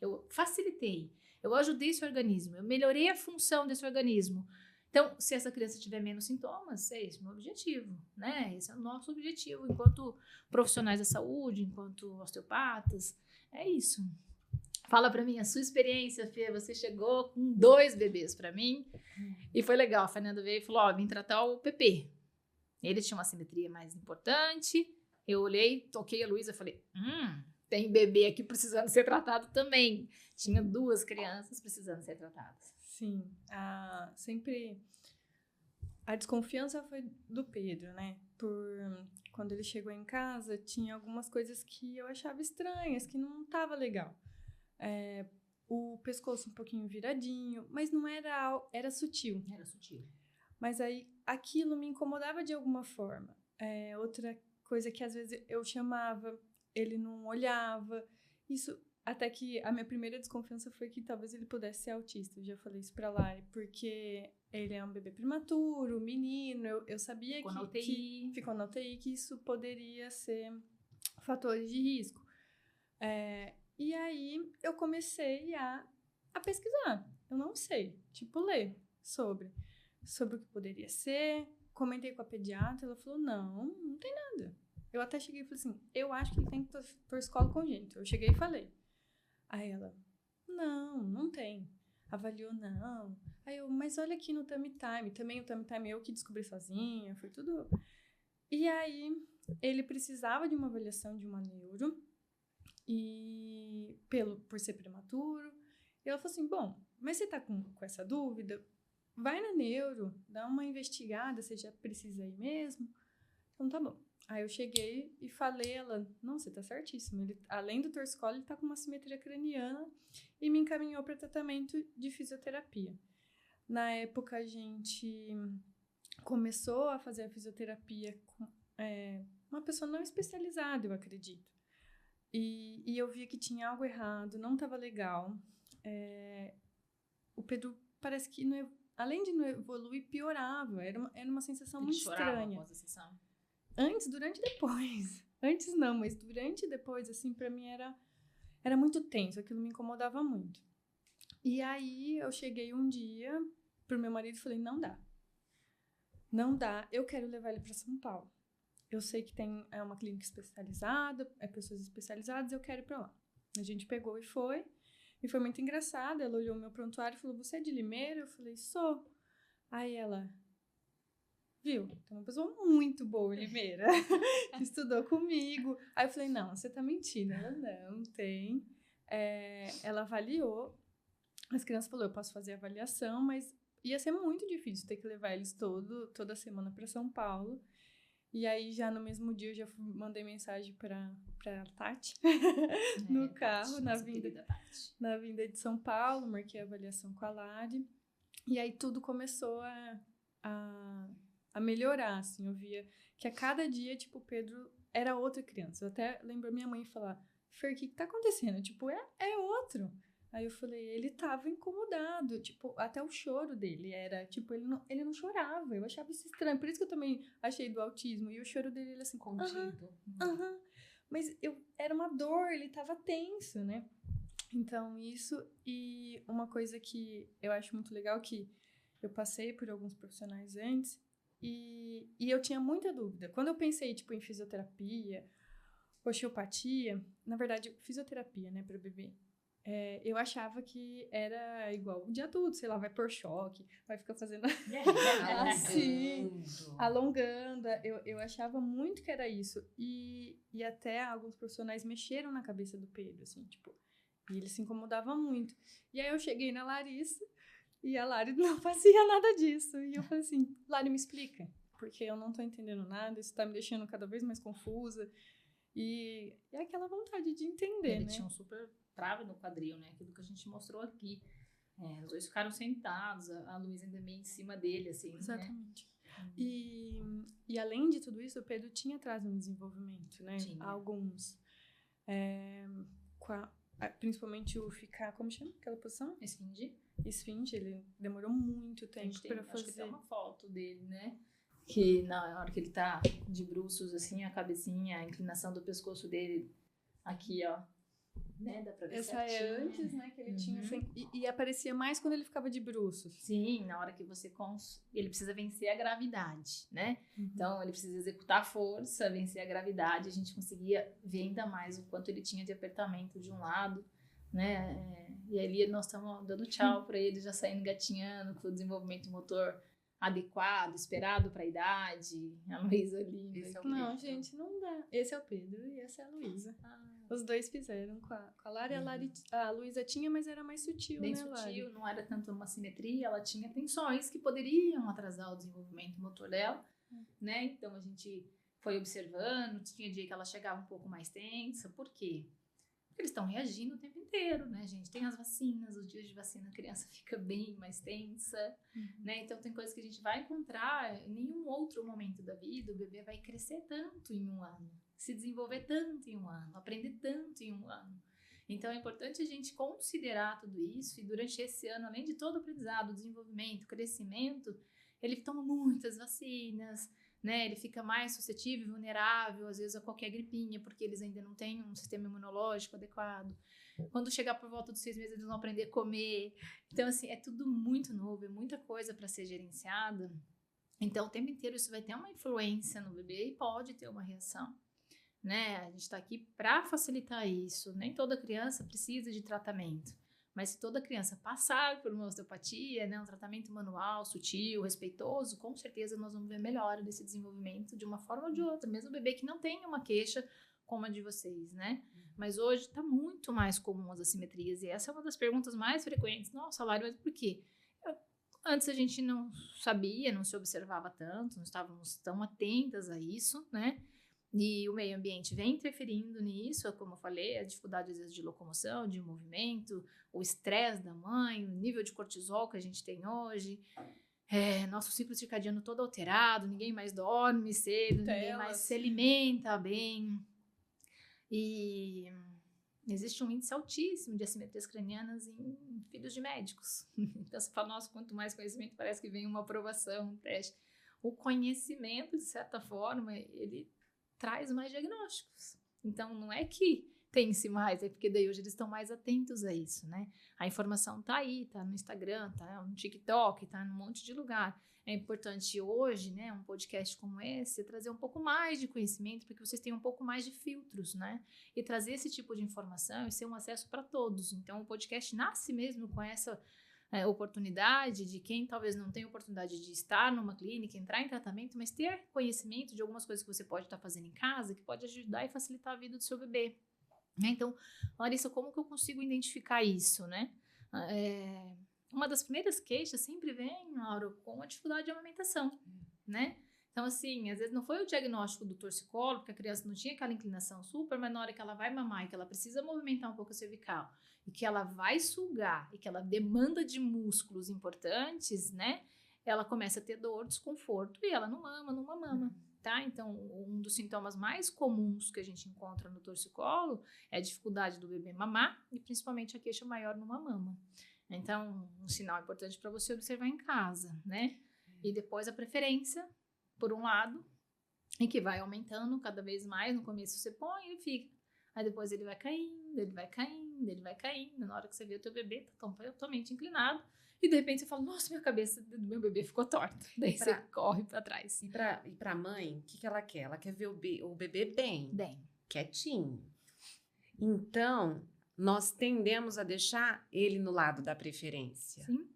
eu facilitei, eu ajudei esse organismo, eu melhorei a função desse organismo. Então, se essa criança tiver menos sintomas, é esse o meu objetivo, né? Esse é o nosso objetivo enquanto profissionais da saúde, enquanto osteopatas, é isso. Fala pra mim a sua experiência, Fê, você chegou com 2 bebês pra mim e foi legal, a Fernanda veio e falou, ó, vim tratar o Pepe. Ele tinha uma simetria mais importante, eu olhei, toquei a Luísa e falei, tem bebê aqui precisando ser tratado também. Tinha 2 crianças precisando ser tratadas. Sim, sempre a desconfiança foi do Pedro, né? Quando ele chegou em casa, tinha algumas coisas que eu achava estranhas, que não tava legal. O pescoço um pouquinho viradinho, mas não era sutil. Era sutil. Mas aí aquilo me incomodava de alguma forma. Outra coisa que às vezes eu chamava, ele não olhava. Isso, até que a minha primeira desconfiança foi que talvez ele pudesse ser autista. Eu já falei isso pra Lari, porque ele é um bebê prematuro, menino. Eu sabia que ficou na UTI, que isso poderia ser fatores de risco. E aí eu comecei a pesquisar. Eu não sei, ler sobre o que poderia ser. Comentei com a pediatra, ela falou, não tem nada. Eu até cheguei e falei assim, eu acho que ele tem torcicolo congênito. Eu cheguei e falei. Aí ela, não tem. Avaliou, não. Aí eu, mas olha aqui no Tummy Time. Também o Tummy Time eu que descobri sozinha, foi tudo. E aí, ele precisava de uma avaliação de uma neuro, e por ser prematuro. E ela falou assim, bom, mas você tá com essa dúvida? Vai na neuro, dá uma investigada, você já precisa ir mesmo? Então tá bom. Aí eu cheguei e falei, ela, não, você tá certíssimo. Ele, além do torcicolo, ele tá com uma simetria craniana e me encaminhou para tratamento de fisioterapia. Na época, a gente começou a fazer a fisioterapia com uma pessoa não especializada, eu acredito. E eu via que tinha algo errado, não estava legal. O Pedro parece que, além de não evoluir, piorava. Era uma sensação muito estranha. Após a sessão. Antes, durante e depois. Antes não, mas durante e depois, assim, pra mim era muito tenso. Aquilo me incomodava muito. E aí, eu cheguei um dia pro meu marido e falei, não dá. Não dá, eu quero levar ele pra São Paulo. Eu sei que tem uma clínica especializada, pessoas especializadas, eu quero ir pra lá. A gente pegou e foi muito engraçado. Ela olhou o meu prontuário e falou, você é de Limeira? Eu falei, sou. Aí ela, viu, tem uma pessoa muito boa em Limeira, que estudou comigo. Aí eu falei, não, você tá mentindo. Ela, não, tem. ela avaliou, as crianças falaram, eu posso fazer a avaliação, mas ia ser muito difícil ter que levar eles toda semana para São Paulo. E aí, já no mesmo dia, eu já mandei mensagem pra Tati no carro, Tati, na vinda de São Paulo, marquei a avaliação com a Lari. E aí, tudo começou a melhorar, assim. Eu via que a cada dia, tipo, o Pedro era outra criança. Eu até lembro minha mãe falar, Fer, o que tá acontecendo? Tipo, é outro. Aí eu falei, ele tava incomodado, tipo, até o choro dele era, tipo, ele não chorava, eu achava isso estranho, por isso que eu também achei do autismo, e o choro dele, ele assim, Contido. Mas era uma dor, ele tava tenso, né? Então, isso, e uma coisa que eu acho muito legal, que eu passei por alguns profissionais antes, e eu tinha muita dúvida. Quando eu pensei, tipo, em fisioterapia, osteopatia, na verdade, fisioterapia, né, para bebê, eu achava que era igual de adulto, sei lá, vai pôr choque, vai ficar fazendo assim, alongando. Eu achava muito que era isso. E até alguns profissionais mexeram na cabeça do Pedro, assim, tipo, e ele se incomodava muito. E aí eu cheguei na Larissa e a Lari não fazia nada disso. E eu falei assim, Lari, me explica, porque eu não tô entendendo nada, isso tá me deixando cada vez mais confusa. E é aquela vontade de entender, ele né? tinha um super trave no quadril, né? Aquilo que a gente mostrou aqui. Os dois ficaram sentados, a Luísa ainda meio em cima dele, assim, Exatamente. Né? E além de tudo isso, o Pedro tinha atraso no desenvolvimento, né? Tinha. Alguns. Principalmente o ficar, como chama aquela posição? Esfinge, ele demorou muito tempo para fazer. Acho que tem uma foto dele, né? Que na hora que ele tá de bruços, assim, a cabecinha, a inclinação do pescoço dele, aqui, ó, né? Dá pra ver essa certinho. é antes, né? Que ele tinha. E aparecia mais quando ele ficava de bruços. Sim, na hora que você ele precisa vencer a gravidade, né? Então, ele precisa executar a força, vencer a gravidade. A gente conseguia ver ainda mais o quanto ele tinha de apertamento de um lado, né? E ali nós estamos dando tchau para ele, já saindo gatinhando, com o desenvolvimento motor adequado, esperado para a idade. A Luísa ali. Não, gente, não dá. Esse é o Pedro e essa é a Luísa. Os dois fizeram com a Lari. A Luísa tinha, mas era mais sutil, bem né, sutil, Lari? não era tanto uma simetria, ela tinha tensões que poderiam atrasar o desenvolvimento motor dela, né? Então a gente foi observando, tinha dia que ela chegava um pouco mais tensa. Por quê? Porque eles estão reagindo o tempo inteiro, né, gente? Tem as vacinas, os dias de vacina, a criança fica bem mais tensa, né? Então tem coisas que a gente vai encontrar em nenhum outro momento da vida. O bebê vai crescer tanto em um ano, se desenvolver tanto em um ano, aprender tanto em um ano. Então é importante a gente considerar tudo isso, e durante esse ano, além de todo o aprendizado, desenvolvimento, crescimento, ele toma muitas vacinas, né? Ele fica mais suscetível, vulnerável, às vezes a qualquer gripinha, porque eles ainda não têm um sistema imunológico adequado. Quando chegar por volta dos 6 meses, eles vão aprender a comer. Então, assim, é tudo muito novo, é muita coisa para ser gerenciada. Então, o tempo inteiro isso vai ter uma influência no bebê e pode ter uma reação, né? A gente está aqui para facilitar isso. Nem toda criança precisa de tratamento. Mas se toda criança passar por uma osteopatia, né, um tratamento manual, sutil, respeitoso, com certeza nós vamos ver melhora desse desenvolvimento de uma forma ou de outra. Mesmo o bebê que não tem uma queixa como a de vocês, né? Mas hoje está muito mais comum as assimetrias. E essa é uma das perguntas mais frequentes. Nossa, Lari, mas por quê? Antes a gente não sabia, não se observava tanto, não estávamos tão atentas a isso, né? E o meio ambiente vem interferindo nisso, como eu falei, a dificuldade às vezes de locomoção, de movimento, o estresse da mãe, o nível de cortisol que a gente tem hoje, nosso ciclo circadiano todo alterado, ninguém mais dorme cedo, ninguém mais se alimenta bem. E existe um índice altíssimo de assimetrias cranianas em filhos de médicos. Então você fala, nossa, quanto mais conhecimento parece que vem uma aprovação, um teste. O conhecimento, de certa forma, ele traz mais diagnósticos. Então, não é que tem-se mais, é porque daí hoje eles estão mais atentos a isso, né? A informação tá aí, tá no Instagram, tá no TikTok, tá num monte de lugar. É importante hoje, né, um podcast como esse, trazer um pouco mais de conhecimento, para que vocês tenham um pouco mais de filtros, né? E trazer esse tipo de informação e ser um acesso para todos. Então, o podcast nasce mesmo com essa oportunidade de quem talvez não tenha oportunidade de estar numa clínica, entrar em tratamento, mas ter conhecimento de algumas coisas que você pode estar fazendo em casa, que pode ajudar e facilitar a vida do seu bebê, Né? Então, Larissa, como que eu consigo identificar isso, né? Uma das primeiras queixas sempre vem, Laura, com a dificuldade de amamentação, né? Então, assim, às vezes não foi o diagnóstico do torcicolo, porque a criança não tinha aquela inclinação super, mas na hora que ela vai mamar e que ela precisa movimentar um pouco a cervical, e que ela vai sugar, e que ela demanda de músculos importantes, né? Ela começa a ter dor, desconforto, e ela não mama, tá? Então, um dos sintomas mais comuns que a gente encontra no torcicolo é a dificuldade do bebê mamar, e principalmente a queixa maior numa mama. Então, um sinal importante para você observar em casa, né? E depois a preferência, por um lado, e que vai aumentando cada vez mais. No começo você põe e ele fica. Aí depois ele vai caindo, ele vai caindo, ele vai caindo. Na hora que você vê o teu bebê tá totalmente inclinado. E de repente você fala, nossa, minha cabeça do meu bebê ficou torta. Daí você corre para trás. E pra mãe, o que ela quer? Ela quer ver o bebê bem, quietinho. Então, nós tendemos a deixar ele no lado da preferência. Sim.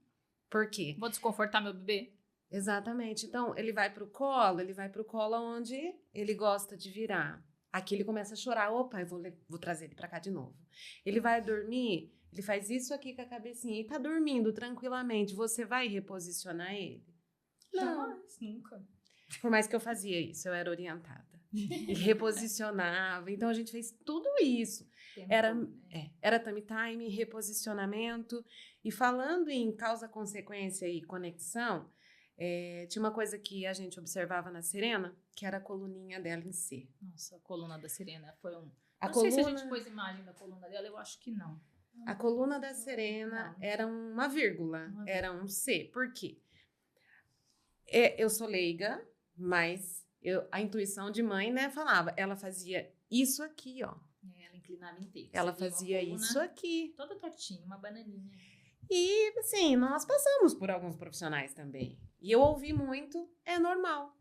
Por quê? Vou desconfortar meu bebê? Exatamente. Então, ele vai pro colo onde ele gosta de virar. Aqui ele começa a chorar. Opa, eu vou trazer ele pra cá de novo. Ele vai dormir, ele faz isso aqui com a cabecinha e tá dormindo tranquilamente. Você vai reposicionar ele? Jamais, nunca. Por mais que eu fazia isso, eu era orientada. E reposicionava. Então, a gente fez tudo isso. Era tummy time, reposicionamento. E falando em causa, consequência e conexão, tinha uma coisa que a gente observava na Serena, que era a coluninha dela em C. Nossa, a coluna da Serena foi um... A não coluna... sei se a gente pôs imagem da coluna dela, eu acho que não. A coluna da Serena era uma vírgula, era um C. Por quê? Eu sou leiga, mas a intuição de mãe, né, falava, ela fazia isso aqui, ó. Ela inclinava inteira. Ela fazia isso aqui. Toda tortinha, uma bananinha. E, assim, nós passamos por alguns profissionais também. E eu ouvi muito, é normal.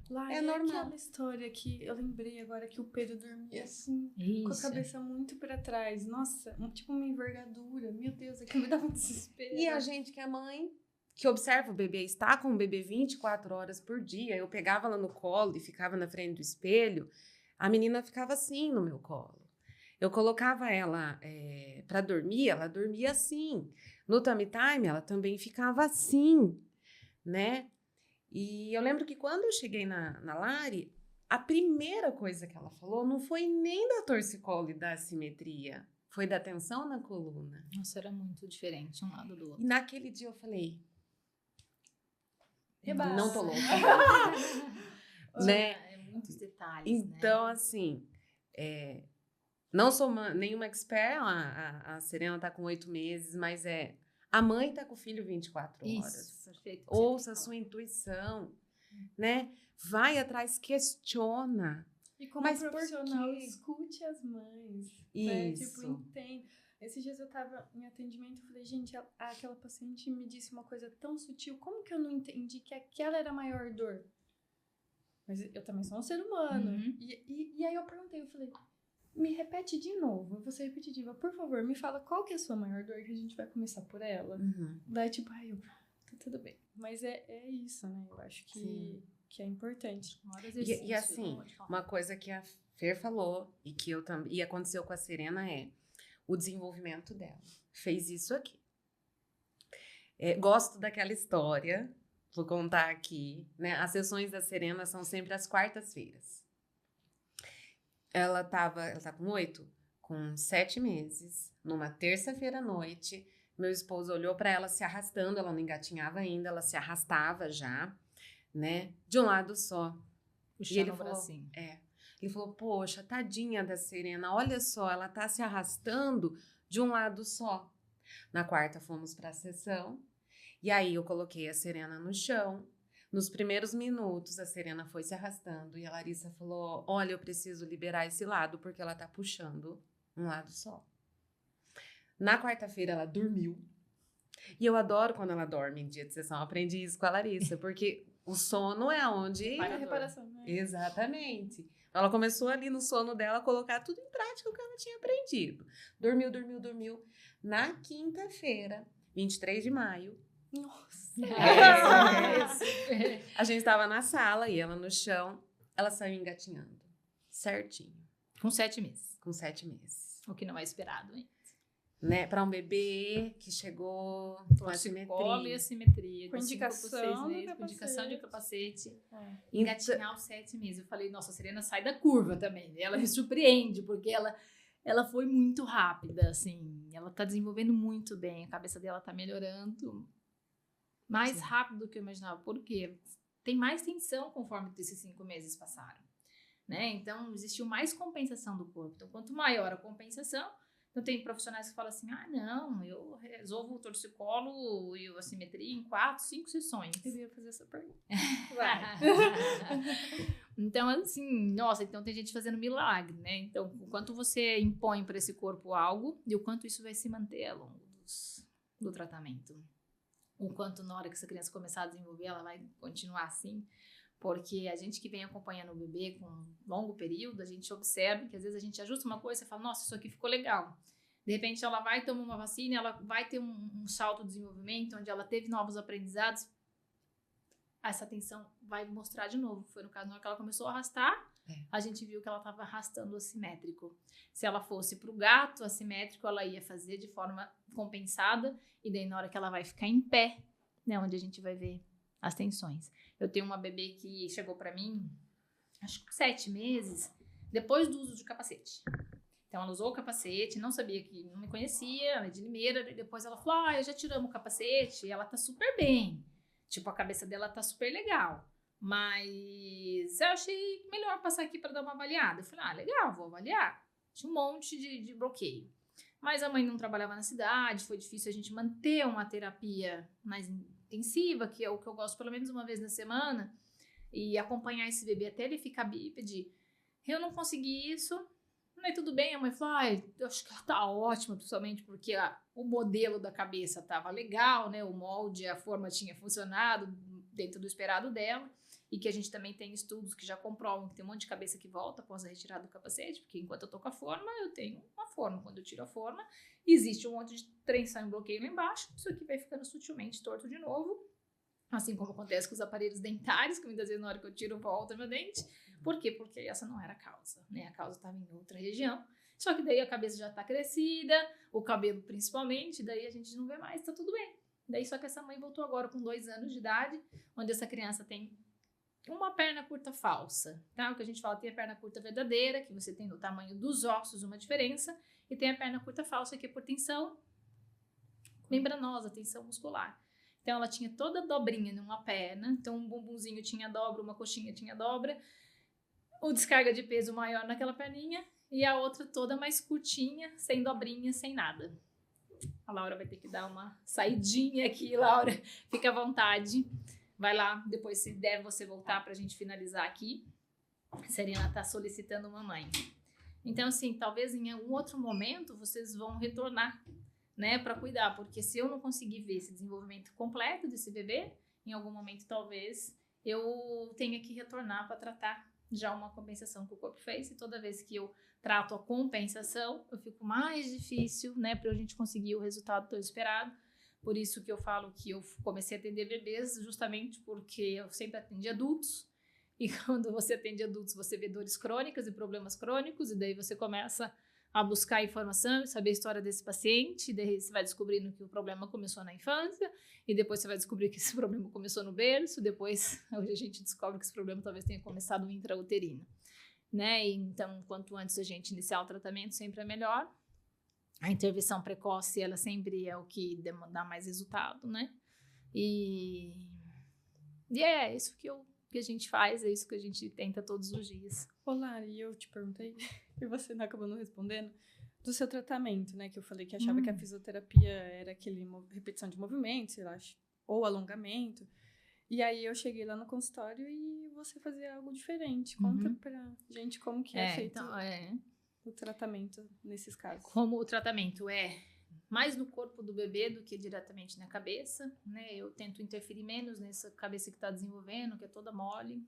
Lá é normal. Aquela história que eu lembrei agora que o Pedro dormia assim, Isso. com a cabeça muito pra trás. Nossa, tipo uma envergadura. Meu Deus, aquilo me dava um desespero. E a gente que é mãe, que observa o bebê, está com o bebê 24 horas por dia. Eu pegava ela no colo e ficava na frente do espelho. A menina ficava assim no meu colo. Eu colocava ela para dormir, ela dormia assim. No tummy time, ela também ficava assim, né? E eu lembro que quando eu cheguei na Lari, a primeira coisa que ela falou não foi nem da torcicolo e da assimetria, foi da tensão na coluna. Nossa, era muito diferente um lado do outro. E naquele dia eu falei, Rebaça. não tô louca. Né? É muitos detalhes, Então, né? assim, não sou nenhuma expert, a Serena tá com 8 meses, mas a mãe tá com o filho 24 horas. Isso, perfeito. Ouça a sua intuição, né? Vai atrás, questiona. E como Mas profissional, por quê? escute as mães. Isso. Né? Tipo, entende. Esses dias eu tava em atendimento e falei, gente, aquela paciente me disse uma coisa tão sutil, como que eu não entendi que aquela era a maior dor? Mas eu também sou um ser humano. Uhum. E aí eu perguntei, eu falei, me repete de novo, eu vou ser repetitiva, por favor, me fala qual que é a sua maior dor, que a gente vai começar por ela. Uhum. Daí, tipo, tá tudo bem. Mas é isso, né? Eu acho que é importante. E assim, uma coisa que a Fer falou e que e aconteceu com a Serena o desenvolvimento dela. Fez isso aqui. Gosto daquela história, vou contar aqui, né? As sessões da Serena são sempre às quartas-feiras. Ela tá com 8, com 7 meses, numa terça-feira à noite. Meu esposo olhou para ela se arrastando, ela não engatinhava ainda, ela se arrastava já, né? De um lado só. Puxando e ele o falou, bracinho. Ele falou, poxa, tadinha da Serena, olha só, ela tá se arrastando de um lado só. Na quarta fomos para a sessão, e aí eu coloquei a Serena no chão. Nos primeiros minutos, a Serena foi se arrastando e a Larissa falou, olha, eu preciso liberar esse lado, porque ela tá puxando um lado só. Na quarta-feira, ela dormiu. E eu adoro quando ela dorme em dia de sessão. Eu aprendi isso com a Larissa, porque o sono é onde... Para a reparação, né? Exatamente. Ela começou ali no sono dela a colocar tudo em prática o que ela tinha aprendido. Dormiu. Na quinta-feira, 23 de maio, Nossa! a gente estava na sala e ela no chão, ela saiu engatinhando. Certinho. Com 7 meses. Com 7 meses. O que não é esperado, hein? Né? Para um bebê que chegou com Torcicolo e assimetria. assimetria. Com de 5 por 6 indicação do meses, com indicação de capacete. É. Engatinhar aos 7 meses. Eu falei, nossa, a Serena sai da curva também. Ela me surpreende, porque ela foi muito rápida, assim. Ela tá desenvolvendo muito bem. A cabeça dela tá melhorando mais rápido do que eu imaginava. Por quê? Tem mais tensão conforme esses 5 meses passaram, né? Então, existiu mais compensação do corpo. Então, quanto maior a compensação... Então, tem profissionais que falam assim, não, eu resolvo o torcicolo e a assimetria em 4, 5 sessões. Eu ia fazer essa pergunta. Então, assim, nossa, então tem gente fazendo milagre, né? Então, o quanto você impõe para esse corpo algo e o quanto isso vai se manter ao longo do tratamento. O quanto na hora que essa criança começar a desenvolver, ela vai continuar assim. Porque a gente que vem acompanhando o bebê com um longo período, a gente observa que às vezes a gente ajusta uma coisa e fala, nossa, isso aqui ficou legal. De repente ela vai tomar uma vacina, ela vai ter um salto de desenvolvimento, onde ela teve novos aprendizados, essa atenção vai mostrar de novo. Foi no caso, na hora que ela começou a arrastar, a gente viu que ela estava arrastando assimétrico. Se ela fosse para o gato assimétrico, ela ia fazer de forma compensada, e daí na hora que ela vai ficar em pé, né, onde a gente vai ver as tensões. Eu tenho uma bebê que chegou para mim, acho que 7 meses, depois do uso de capacete. Então, ela usou o capacete, não sabia que não me conhecia, ela é de Limeira, e depois ela falou, eu já tiramos o capacete, e ela tá super bem. Tipo, a cabeça dela tá super legal. Mas eu achei melhor passar aqui para dar uma avaliada. Eu falei, legal, vou avaliar. Tinha um monte de bloqueio. Mas a mãe não trabalhava na cidade, foi difícil a gente manter uma terapia mais intensiva, que é o que eu gosto pelo menos uma vez na semana, e acompanhar esse bebê até ele ficar bípede. Eu não consegui isso, mas tudo bem. A mãe falou, eu acho que ela tá ótima, principalmente porque o modelo da cabeça tava legal, né? O molde, a forma tinha funcionado dentro do esperado dela, e que a gente também tem estudos que já comprovam que tem um monte de cabeça que volta após a retirada do capacete, porque enquanto eu tô com a forma, eu tenho uma forma. Quando eu tiro a forma, existe um monte de tensão e bloqueio lá embaixo, isso aqui vai ficando sutilmente torto de novo, assim como acontece com os aparelhos dentários, que muitas vezes na hora que eu tiro volta meu dente. Por quê? Porque essa não era a causa, né? A causa estava em outra região, só que daí a cabeça já tá crescida, o cabelo principalmente, daí a gente não vê mais, tá tudo bem. Daí só que essa mãe voltou agora com 2 anos de idade, onde essa criança tem uma perna curta falsa, tá? O que a gente fala, tem a perna curta verdadeira, que você tem no tamanho dos ossos uma diferença, e tem a perna curta falsa, que é por tensão membranosa, tensão muscular. Então, ela tinha toda dobrinha numa perna, então um bumbumzinho tinha dobra, uma coxinha tinha dobra, o descarga de peso maior naquela perninha, e a outra toda mais curtinha, sem dobrinha, sem nada. A Laura vai ter que dar uma saidinha aqui, Laura, fica à vontade. Vai lá, depois se der você voltar pra gente finalizar aqui. A Serena tá solicitando mamãe. Então, assim, talvez em algum outro momento vocês vão retornar, né, pra cuidar. Porque se eu não conseguir ver esse desenvolvimento completo desse bebê, em algum momento talvez eu tenha que retornar para tratar já uma compensação que o corpo fez. E toda vez que eu trato a compensação, eu fico mais difícil, né, pra gente conseguir o resultado tão esperado. Por isso que eu falo que eu comecei a atender bebês, justamente porque eu sempre atendi adultos. E quando você atende adultos, você vê dores crônicas e problemas crônicos, e daí você começa a buscar informação, saber a história desse paciente, e daí você vai descobrindo que o problema começou na infância, e depois você vai descobrir que esse problema começou no berço, depois hoje a gente descobre que esse problema talvez tenha começado no intrauterino, né? E então, quanto antes a gente iniciar o tratamento, sempre é melhor. A intervenção precoce, ela sempre é o que dá mais resultado, né? E é isso que a gente faz, é isso que a gente tenta todos os dias. Olá, e eu te perguntei, e você não acabou não respondendo, do seu tratamento, né? Que eu falei que achava que a fisioterapia era aquele repetição de movimentos, sei lá, ou alongamento. E aí eu cheguei lá no consultório e você fazia algo diferente. Conta pra gente como que é feito o tratamento nesses casos. Como o tratamento é mais no corpo do bebê do que diretamente na cabeça, né? Eu tento interferir menos nessa cabeça que está desenvolvendo, que é toda mole,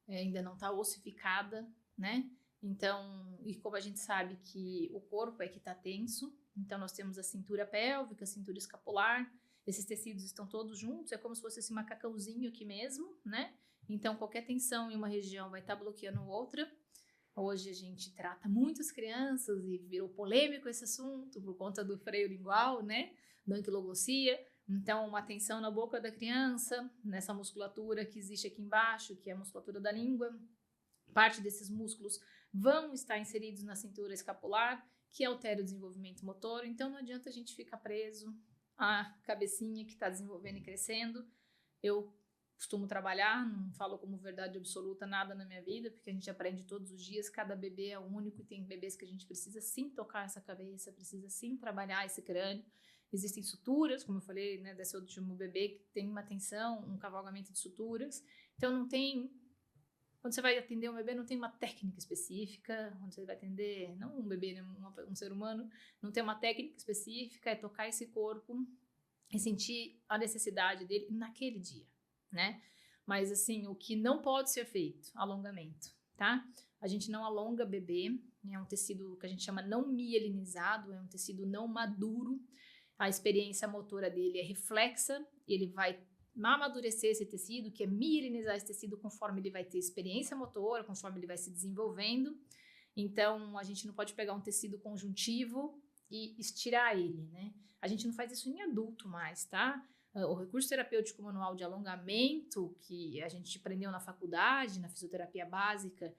ainda não está ossificada, né? Então, e como a gente sabe que o corpo é que está tenso, então nós temos a cintura pélvica, a cintura escapular, esses tecidos estão todos juntos, é como se fosse esse macacãozinho aqui mesmo, né? Então, qualquer tensão em uma região vai estar bloqueando outra. Hoje a gente trata muitas crianças e virou polêmico esse assunto por conta do freio lingual, né? Da anquilossia. Então, uma atenção na boca da criança, nessa musculatura que existe aqui embaixo, que é a musculatura da língua. Parte desses músculos vão estar inseridos na cintura escapular, que altera o desenvolvimento motor. Então, não adianta a gente ficar preso à cabecinha que está desenvolvendo e crescendo. Eu costumo trabalhar, não falo como verdade absoluta nada na minha vida, porque a gente aprende todos os dias, cada bebê é único e tem bebês que a gente precisa sim tocar essa cabeça, precisa sim trabalhar esse crânio. Existem suturas, como eu falei, né, desse último bebê que tem uma tensão, um cavalgamento de suturas. Então não tem, quando você vai atender um bebê, não tem uma técnica específica, quando você vai atender, não um bebê, né, um ser humano, não tem uma técnica específica, é tocar esse corpo e sentir a necessidade dele naquele dia, né? Mas assim, o que não pode ser feito, alongamento, tá? A gente não alonga bebê, é um tecido que a gente chama não mielinizado, é um tecido não maduro. A experiência motora dele é reflexa, ele vai amadurecer esse tecido, que é mielinizar esse tecido conforme ele vai ter experiência motora, conforme ele vai se desenvolvendo. Então, a gente não pode pegar um tecido conjuntivo e estirar ele, né? A gente não faz isso em adulto mais, tá? O recurso terapêutico manual de alongamento, que a gente aprendeu na faculdade, na fisioterapia básica,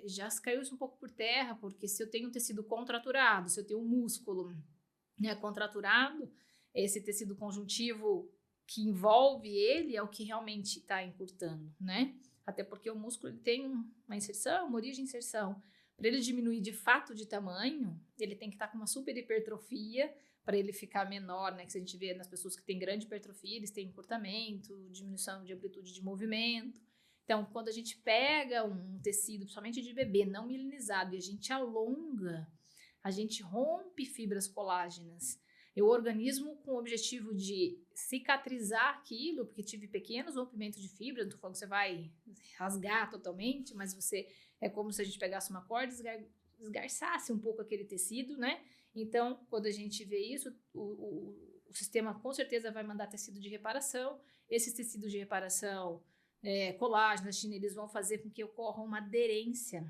já caiu isso um pouco por terra, porque se eu tenho um tecido contraturado, se eu tenho um músculo, né, contraturado, esse tecido conjuntivo que envolve ele é o que realmente está encurtando, né? Até porque o músculo ele tem uma inserção, uma origem de inserção. Para ele diminuir de fato de tamanho, ele tem que estar com uma super hipertrofia para ele ficar menor, né? Que se a gente vê nas pessoas que têm grande hipertrofia, eles têm encurtamento, diminuição de amplitude de movimento. Então, quando a gente pega um tecido, principalmente de bebê, não mielinizado, e a gente alonga, a gente rompe fibras colágenas. O organismo com o objetivo de cicatrizar aquilo, porque tive pequenos rompimentos de fibra, não estou falando que você vai rasgar totalmente, mas é como se a gente pegasse uma corda e esgarçasse um pouco aquele tecido, né? Então, quando a gente vê isso, o sistema com certeza vai mandar tecido de reparação. Esses tecidos de reparação, colágeno, elastina, eles vão fazer com que ocorra uma aderência.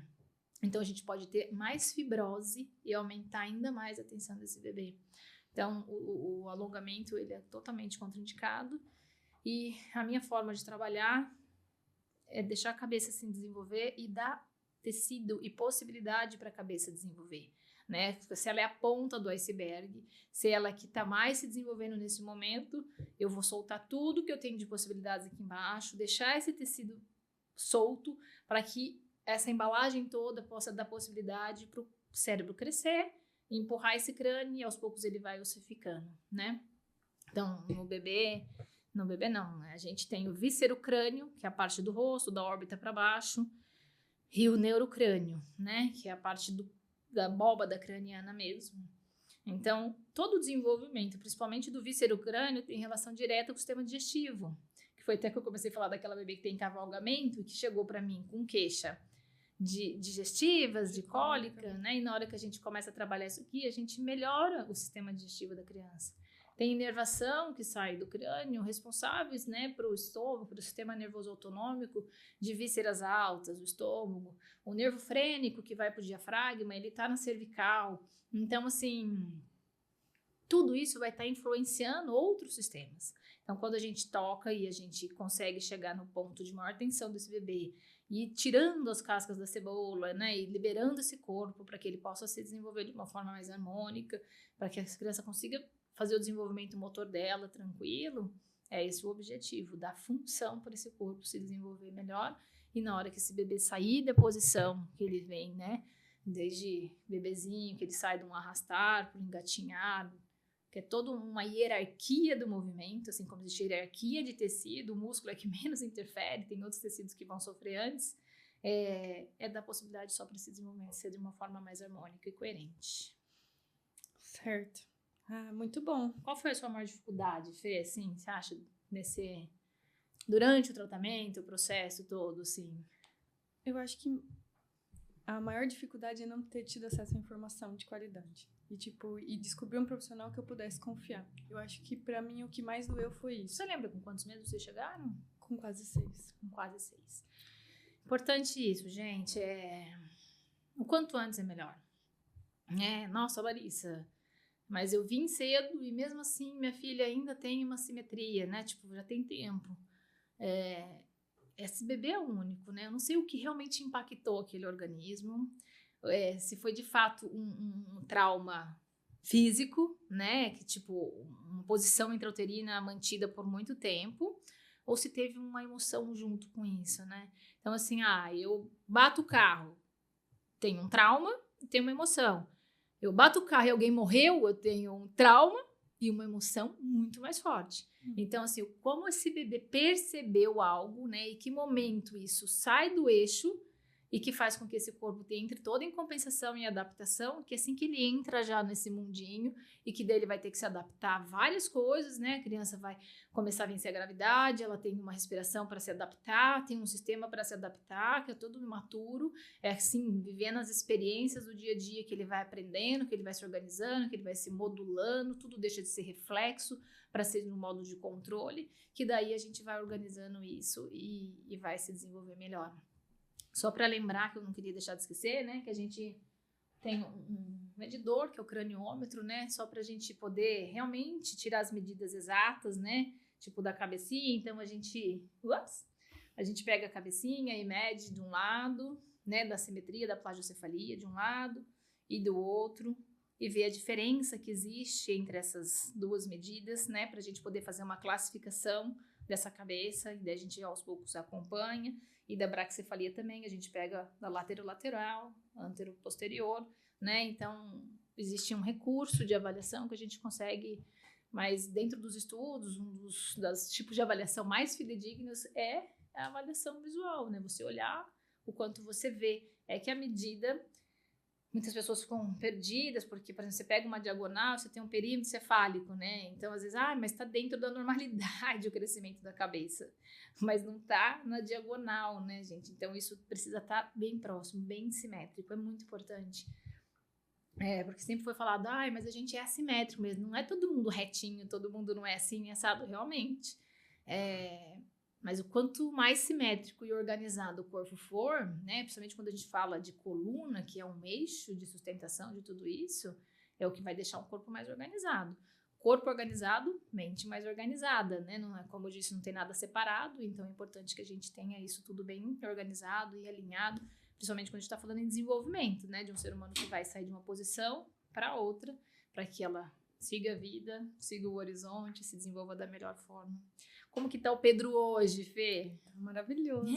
Então, a gente pode ter mais fibrose e aumentar ainda mais a tensão desse bebê. Então, o alongamento, ele é totalmente contraindicado. E a minha forma de trabalhar é deixar a cabeça se desenvolver e dar tecido e possibilidade para a cabeça desenvolver, né? Se ela é a ponta do iceberg, se ela que está mais se desenvolvendo nesse momento, eu vou soltar tudo que eu tenho de possibilidades aqui embaixo, deixar esse tecido solto para que essa embalagem toda possa dar possibilidade para o cérebro crescer, empurrar esse crânio e aos poucos ele vai ossificando, né? Então, no bebê não, né? A gente tem o víscero-crânio, que é a parte do rosto, da órbita para baixo, e o neurocrânio, né? Que é a parte da abóbada craniana mesmo. Então, todo o desenvolvimento, principalmente do víscero-crânio, tem relação direta com o sistema digestivo, que foi até que eu comecei a falar daquela bebê que tem cavalgamento e que chegou para mim com queixa digestivas, de cólica, né? E na hora que a gente começa a trabalhar isso aqui, a gente melhora o sistema digestivo da criança. Tem inervação que sai do crânio, responsáveis, né, para o estômago, para o sistema nervoso autonômico, de vísceras altas, do estômago. O nervo frênico que vai para o diafragma, ele está na cervical. Então, assim, tudo isso vai estar influenciando outros sistemas. Então, quando a gente toca e a gente consegue chegar no ponto de maior tensão desse bebê e tirando as cascas da cebola, né, e liberando esse corpo para que ele possa se desenvolver de uma forma mais harmônica, para que a criança consiga fazer o desenvolvimento motor dela tranquilo, é esse o objetivo, dar função para esse corpo se desenvolver melhor. E na hora que esse bebê sair da posição que ele vem, né, desde bebezinho, que ele sai de um arrastar para um engatinhar, que é toda uma hierarquia do movimento, assim como existe hierarquia de tecido, o músculo é que menos interfere, tem outros tecidos que vão sofrer antes, é dar possibilidade só para esse desenvolvimento ser de uma forma mais harmônica e coerente. Certo. Ah, muito bom. Qual foi a sua maior dificuldade, Fê, assim, você acha, durante o tratamento, o processo todo, assim? Eu acho que a maior dificuldade é não ter tido acesso à informação de qualidade. E descobrir um profissional que eu pudesse confiar. Eu acho que, pra mim, o que mais doeu foi isso. Você lembra com quantos meses vocês chegaram? Com quase 6. Com quase 6. Importante isso, gente. O quanto antes é melhor. Nossa, Larissa, mas eu vim cedo e mesmo assim minha filha ainda tem uma assimetria, né? Tipo, já tem tempo. Esse bebê é único, né? Eu não sei o que realmente impactou aquele organismo. Se foi de fato um trauma físico, né? Que tipo, uma posição intrauterina mantida por muito tempo, ou se teve uma emoção junto com isso, né? Então, assim, eu bato o carro, tenho um trauma e tenho uma emoção. Eu bato o carro e alguém morreu, eu tenho um trauma e uma emoção muito mais forte. Então, assim, como esse bebê percebeu algo, né? E que momento isso sai do eixo e que faz com que esse corpo entre todo em compensação e adaptação, que assim que ele entra já nesse mundinho e que daí ele vai ter que se adaptar a várias coisas, né? A criança vai começar a vencer a gravidade, ela tem uma respiração para se adaptar, tem um sistema para se adaptar, que é todo imaturo, assim, vivendo as experiências do dia a dia que ele vai aprendendo, que ele vai se organizando, que ele vai se modulando, tudo deixa de ser reflexo para ser no modo de controle, que daí a gente vai organizando isso e vai se desenvolver melhor. Só para lembrar, que eu não queria deixar de esquecer, né, que a gente tem um medidor, que é o craniômetro, né, só para a gente poder realmente tirar as medidas exatas, né, tipo da cabecinha. Então a gente pega a cabecinha e mede de um lado, né, da simetria da plagiocefalia de um lado e do outro, e ver a diferença que existe entre essas duas medidas, né, para a gente poder fazer uma classificação dessa cabeça, e daí a gente aos poucos acompanha. E da braquicefalia também, a gente pega da lateral, antero-posterior, né? Então, existe um recurso de avaliação que a gente consegue, mas dentro dos estudos, dos tipos de avaliação mais fidedignos é a avaliação visual, né? Você olhar o quanto você vê. É que a medida, muitas pessoas ficam perdidas, porque, por exemplo, você pega uma diagonal, você tem um perímetro cefálico, né? Então, às vezes, mas está dentro da normalidade o crescimento da cabeça. Mas não está na diagonal, né, gente? Então, isso precisa estar bem próximo, bem simétrico. É muito importante. Porque sempre foi falado, mas a gente é assimétrico mesmo. Não é todo mundo retinho, todo mundo não é assim, assado, realmente. Mas o quanto mais simétrico e organizado o corpo for, né, principalmente quando a gente fala de coluna, que é um eixo de sustentação de tudo isso, é o que vai deixar um corpo mais organizado. Corpo organizado, mente mais organizada, né? Não é, como eu disse, não tem nada separado, então é importante que a gente tenha isso tudo bem organizado e alinhado, principalmente quando a gente está falando em desenvolvimento, né? De um ser humano que vai sair de uma posição para outra, para que ela siga a vida, siga o horizonte, se desenvolva da melhor forma. Como que tá o Pedro hoje, Fê? Maravilhoso.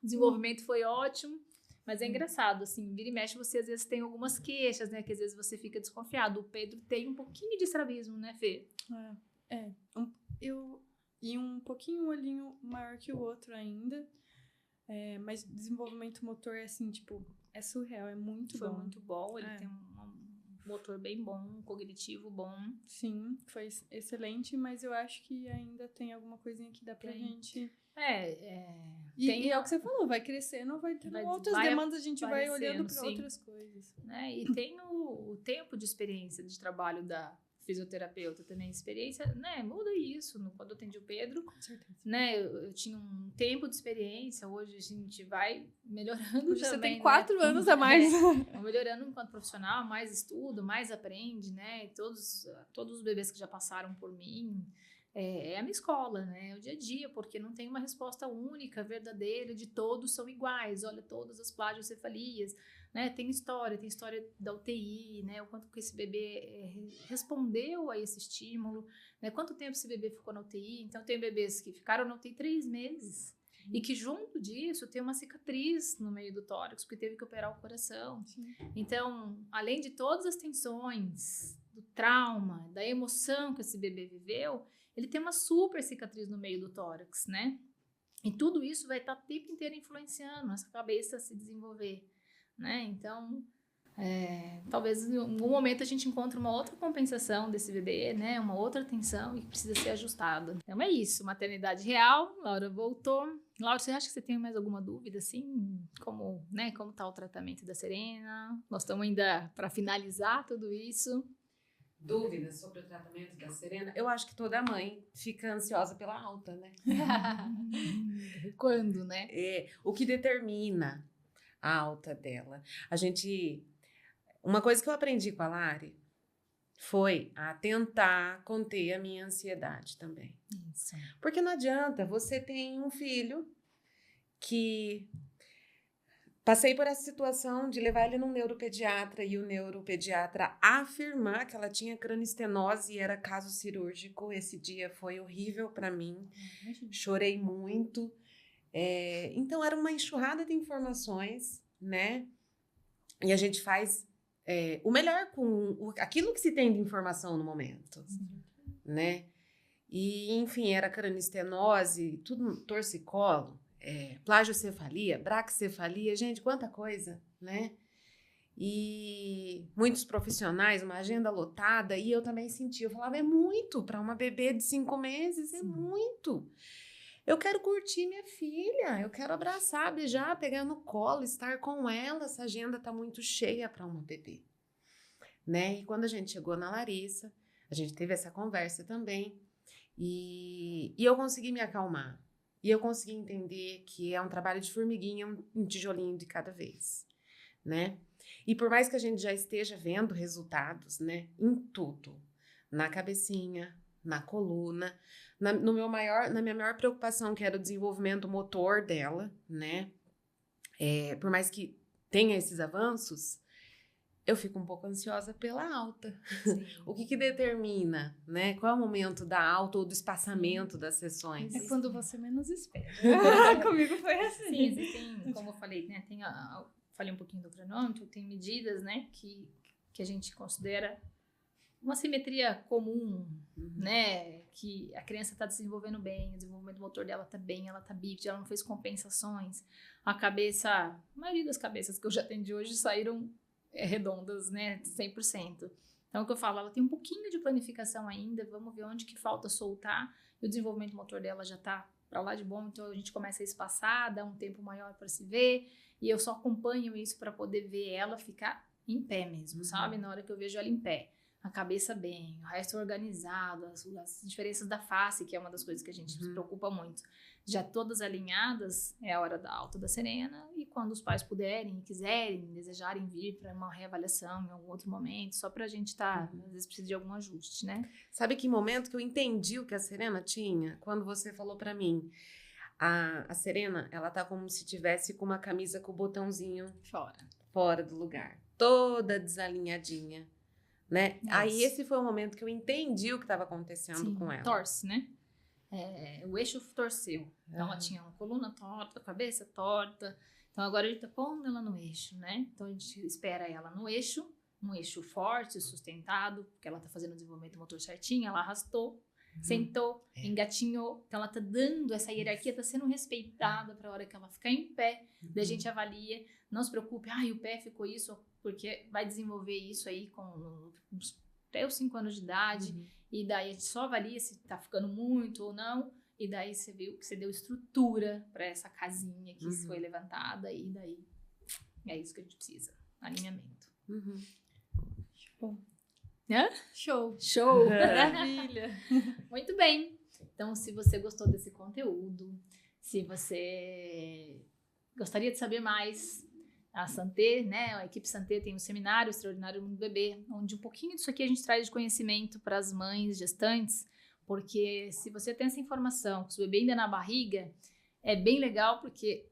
O desenvolvimento foi ótimo, mas é engraçado, assim, vira e mexe, você às vezes tem algumas queixas, né, que às vezes você fica desconfiado. O Pedro tem um pouquinho de estrabismo, né, Fê? E um pouquinho um olhinho maior que o outro ainda, mas desenvolvimento motor é assim, tipo, é surreal, é muito bom. Foi muito bom, ele tem um motor bem bom, um cognitivo bom. Sim, foi excelente, mas eu acho que ainda tem alguma coisinha que dá pra gente... E é o que você falou, vai crescendo, vai tendo outras demandas, a gente vai olhando para outras coisas. Né? E tem o tempo de experiência de trabalho da fisioterapeuta também, experiência, né? Muda isso. Quando eu atendi o Pedro, com certeza, né? Eu tinha um tempo de experiência, hoje a gente vai melhorando hoje também. Você tem 4 anos a mais. Melhorando enquanto profissional, mais estudo, mais aprende, né? Todos os bebês que já passaram por mim, é a minha escola, né? É o dia a dia, porque não tem uma resposta única, verdadeira, de todos são iguais. Olha, todas as plagiocefalias, né? Tem história da UTI, né? O quanto que esse bebê respondeu a esse estímulo, né? Quanto tempo esse bebê ficou na UTI. Então, tem bebês que ficaram na UTI 3 meses e que junto disso tem uma cicatriz no meio do tórax, porque teve que operar o coração. Sim. Então, além de todas as tensões, do trauma, da emoção que esse bebê viveu, ele tem uma super cicatriz no meio do tórax, né? E tudo isso vai estar o tempo inteiro influenciando essa cabeça a se desenvolver, né? Então, talvez em algum momento a gente encontre uma outra compensação desse bebê, né? Uma outra atenção que precisa ser ajustada. Então é isso, maternidade real. Laura voltou. Laura, você acha que você tem mais alguma dúvida, assim? Como tá o tratamento da Serena? Nós estamos ainda para finalizar tudo isso. dúvidas sobre o tratamento da Serena, eu acho que toda mãe fica ansiosa pela alta, né? Quando, né? O que determina a alta dela. Uma coisa que eu aprendi com a Lari foi a tentar conter a minha ansiedade também. Isso. Porque não adianta, você tem um filho que... Passei por essa situação de levar ele num neuropediatra e o neuropediatra afirmar que ela tinha cranoestenose e era caso cirúrgico. Esse dia foi horrível para mim. Chorei muito. Então, era uma enxurrada de informações, né? E a gente faz o melhor com aquilo que se tem de informação no momento, né? E, enfim, era cranoestenose, tudo torcicolo. Plagiocefalia, braquicefalia, gente, quanta coisa, né? E muitos profissionais, uma agenda lotada, e eu também senti, eu falava, é muito para uma bebê de 5 meses, é muito. Eu quero curtir minha filha, eu quero abraçar, beijar, pegar no colo, estar com ela, essa agenda tá muito cheia para uma bebê, né? E quando a gente chegou na Larissa, a gente teve essa conversa também, e eu consegui me acalmar. E eu consegui entender que é um trabalho de formiguinha, um tijolinho de cada vez, né? E por mais que a gente já esteja vendo resultados, né? Em tudo. Na cabecinha, na coluna, na minha maior preocupação, que era o desenvolvimento motor dela, né? Por mais que tenha esses avanços, eu fico um pouco ansiosa pela alta. O que determina, né? Qual é o momento da alta ou do espaçamento das sessões? É quando você menos espera. Comigo foi assim. Sim, existem, como eu falei, né? Falei um pouquinho do cronômetro, tem medidas, né? Que a gente considera uma simetria comum, né? Que a criança está desenvolvendo bem, o desenvolvimento motor dela está bem, ela está bípede, ela não fez compensações. A maioria das cabeças que eu já atendi hoje saíram redondas, né, 100%. Então, o que eu falo, ela tem um pouquinho de planificação ainda, vamos ver onde que falta soltar, e o desenvolvimento motor dela já tá para lá de bom, então a gente começa a espaçar, dá um tempo maior para se ver, e eu só acompanho isso para poder ver ela ficar em pé mesmo, sabe? Na hora que eu vejo ela em pé, a cabeça bem, o resto organizado, as diferenças da face, que é uma das coisas que a gente se preocupa muito. Já todas alinhadas, é a hora da alta da Serena, e quando os pais puderem, quiserem, desejarem vir para uma reavaliação em algum outro momento, só para a gente às vezes precisa de algum ajuste, né? Sabe que momento que eu entendi o que a Serena tinha? Quando você falou para mim, a Serena, ela tá como se tivesse com uma camisa com o botãozinho fora do lugar, toda desalinhadinha, né? Nossa. Aí esse foi o momento que eu entendi o que estava acontecendo com ela. Torce, né? O eixo torceu. Então, ela tinha uma coluna torta, a cabeça torta. Então, agora a gente tá pondo ela no eixo, né? Então, a gente espera ela no eixo, um eixo forte, sustentado, porque ela tá fazendo o desenvolvimento motor certinho, ela arrastou, sentou, engatinhou. Então, ela tá dando, essa hierarquia tá sendo respeitada para a hora que ela ficar em pé. Daí a gente avalia, não se preocupe, o pé ficou isso, porque vai desenvolver isso aí até os 5 anos de idade. E daí a gente só avalia se tá ficando muito ou não. E daí você viu que você deu estrutura para essa casinha que foi levantada. E daí é isso que a gente precisa. Alinhamento. Show! Maravilha! Muito bem. Então, se você gostou desse conteúdo, se você gostaria de saber mais, a Santé, né, a equipe Santé tem um seminário Extraordinário Mundo do Bebê, onde um pouquinho disso aqui a gente traz de conhecimento para as mães gestantes, porque se você tem essa informação, que o seu bebê ainda é na barriga, é bem legal, porque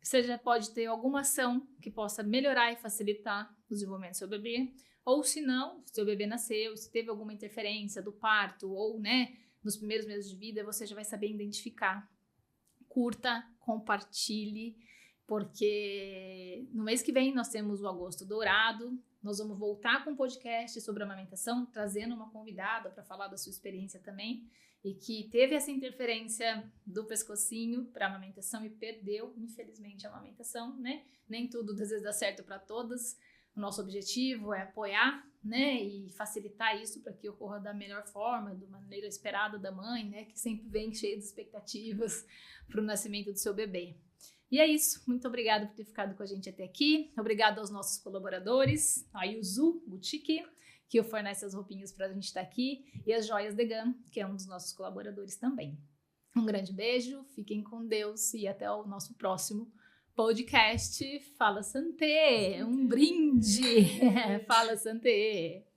você já pode ter alguma ação que possa melhorar e facilitar o desenvolvimento do seu bebê, ou se não, se seu bebê nasceu, se teve alguma interferência do parto, ou, né, nos primeiros meses de vida, você já vai saber identificar. Curta, compartilhe, porque no mês que vem nós temos o Agosto Dourado, nós vamos voltar com um podcast sobre amamentação, trazendo uma convidada para falar da sua experiência também, e que teve essa interferência do pescocinho para amamentação e perdeu, infelizmente, a amamentação, né? Nem tudo, às vezes, dá certo para todas. O nosso objetivo é apoiar, né, e facilitar isso para que ocorra da melhor forma, da maneira esperada da mãe, né, que sempre vem cheia de expectativas para o nascimento do seu bebê. E é isso. Muito obrigada por ter ficado com a gente até aqui. Obrigada aos nossos colaboradores, a Yuzu Boutique que fornece as roupinhas para a gente estar aqui, e as Joias de Gam, que é um dos nossos colaboradores também. Um grande beijo, fiquem com Deus e até o nosso próximo podcast. Fala Santé, um brinde. Fala Santé.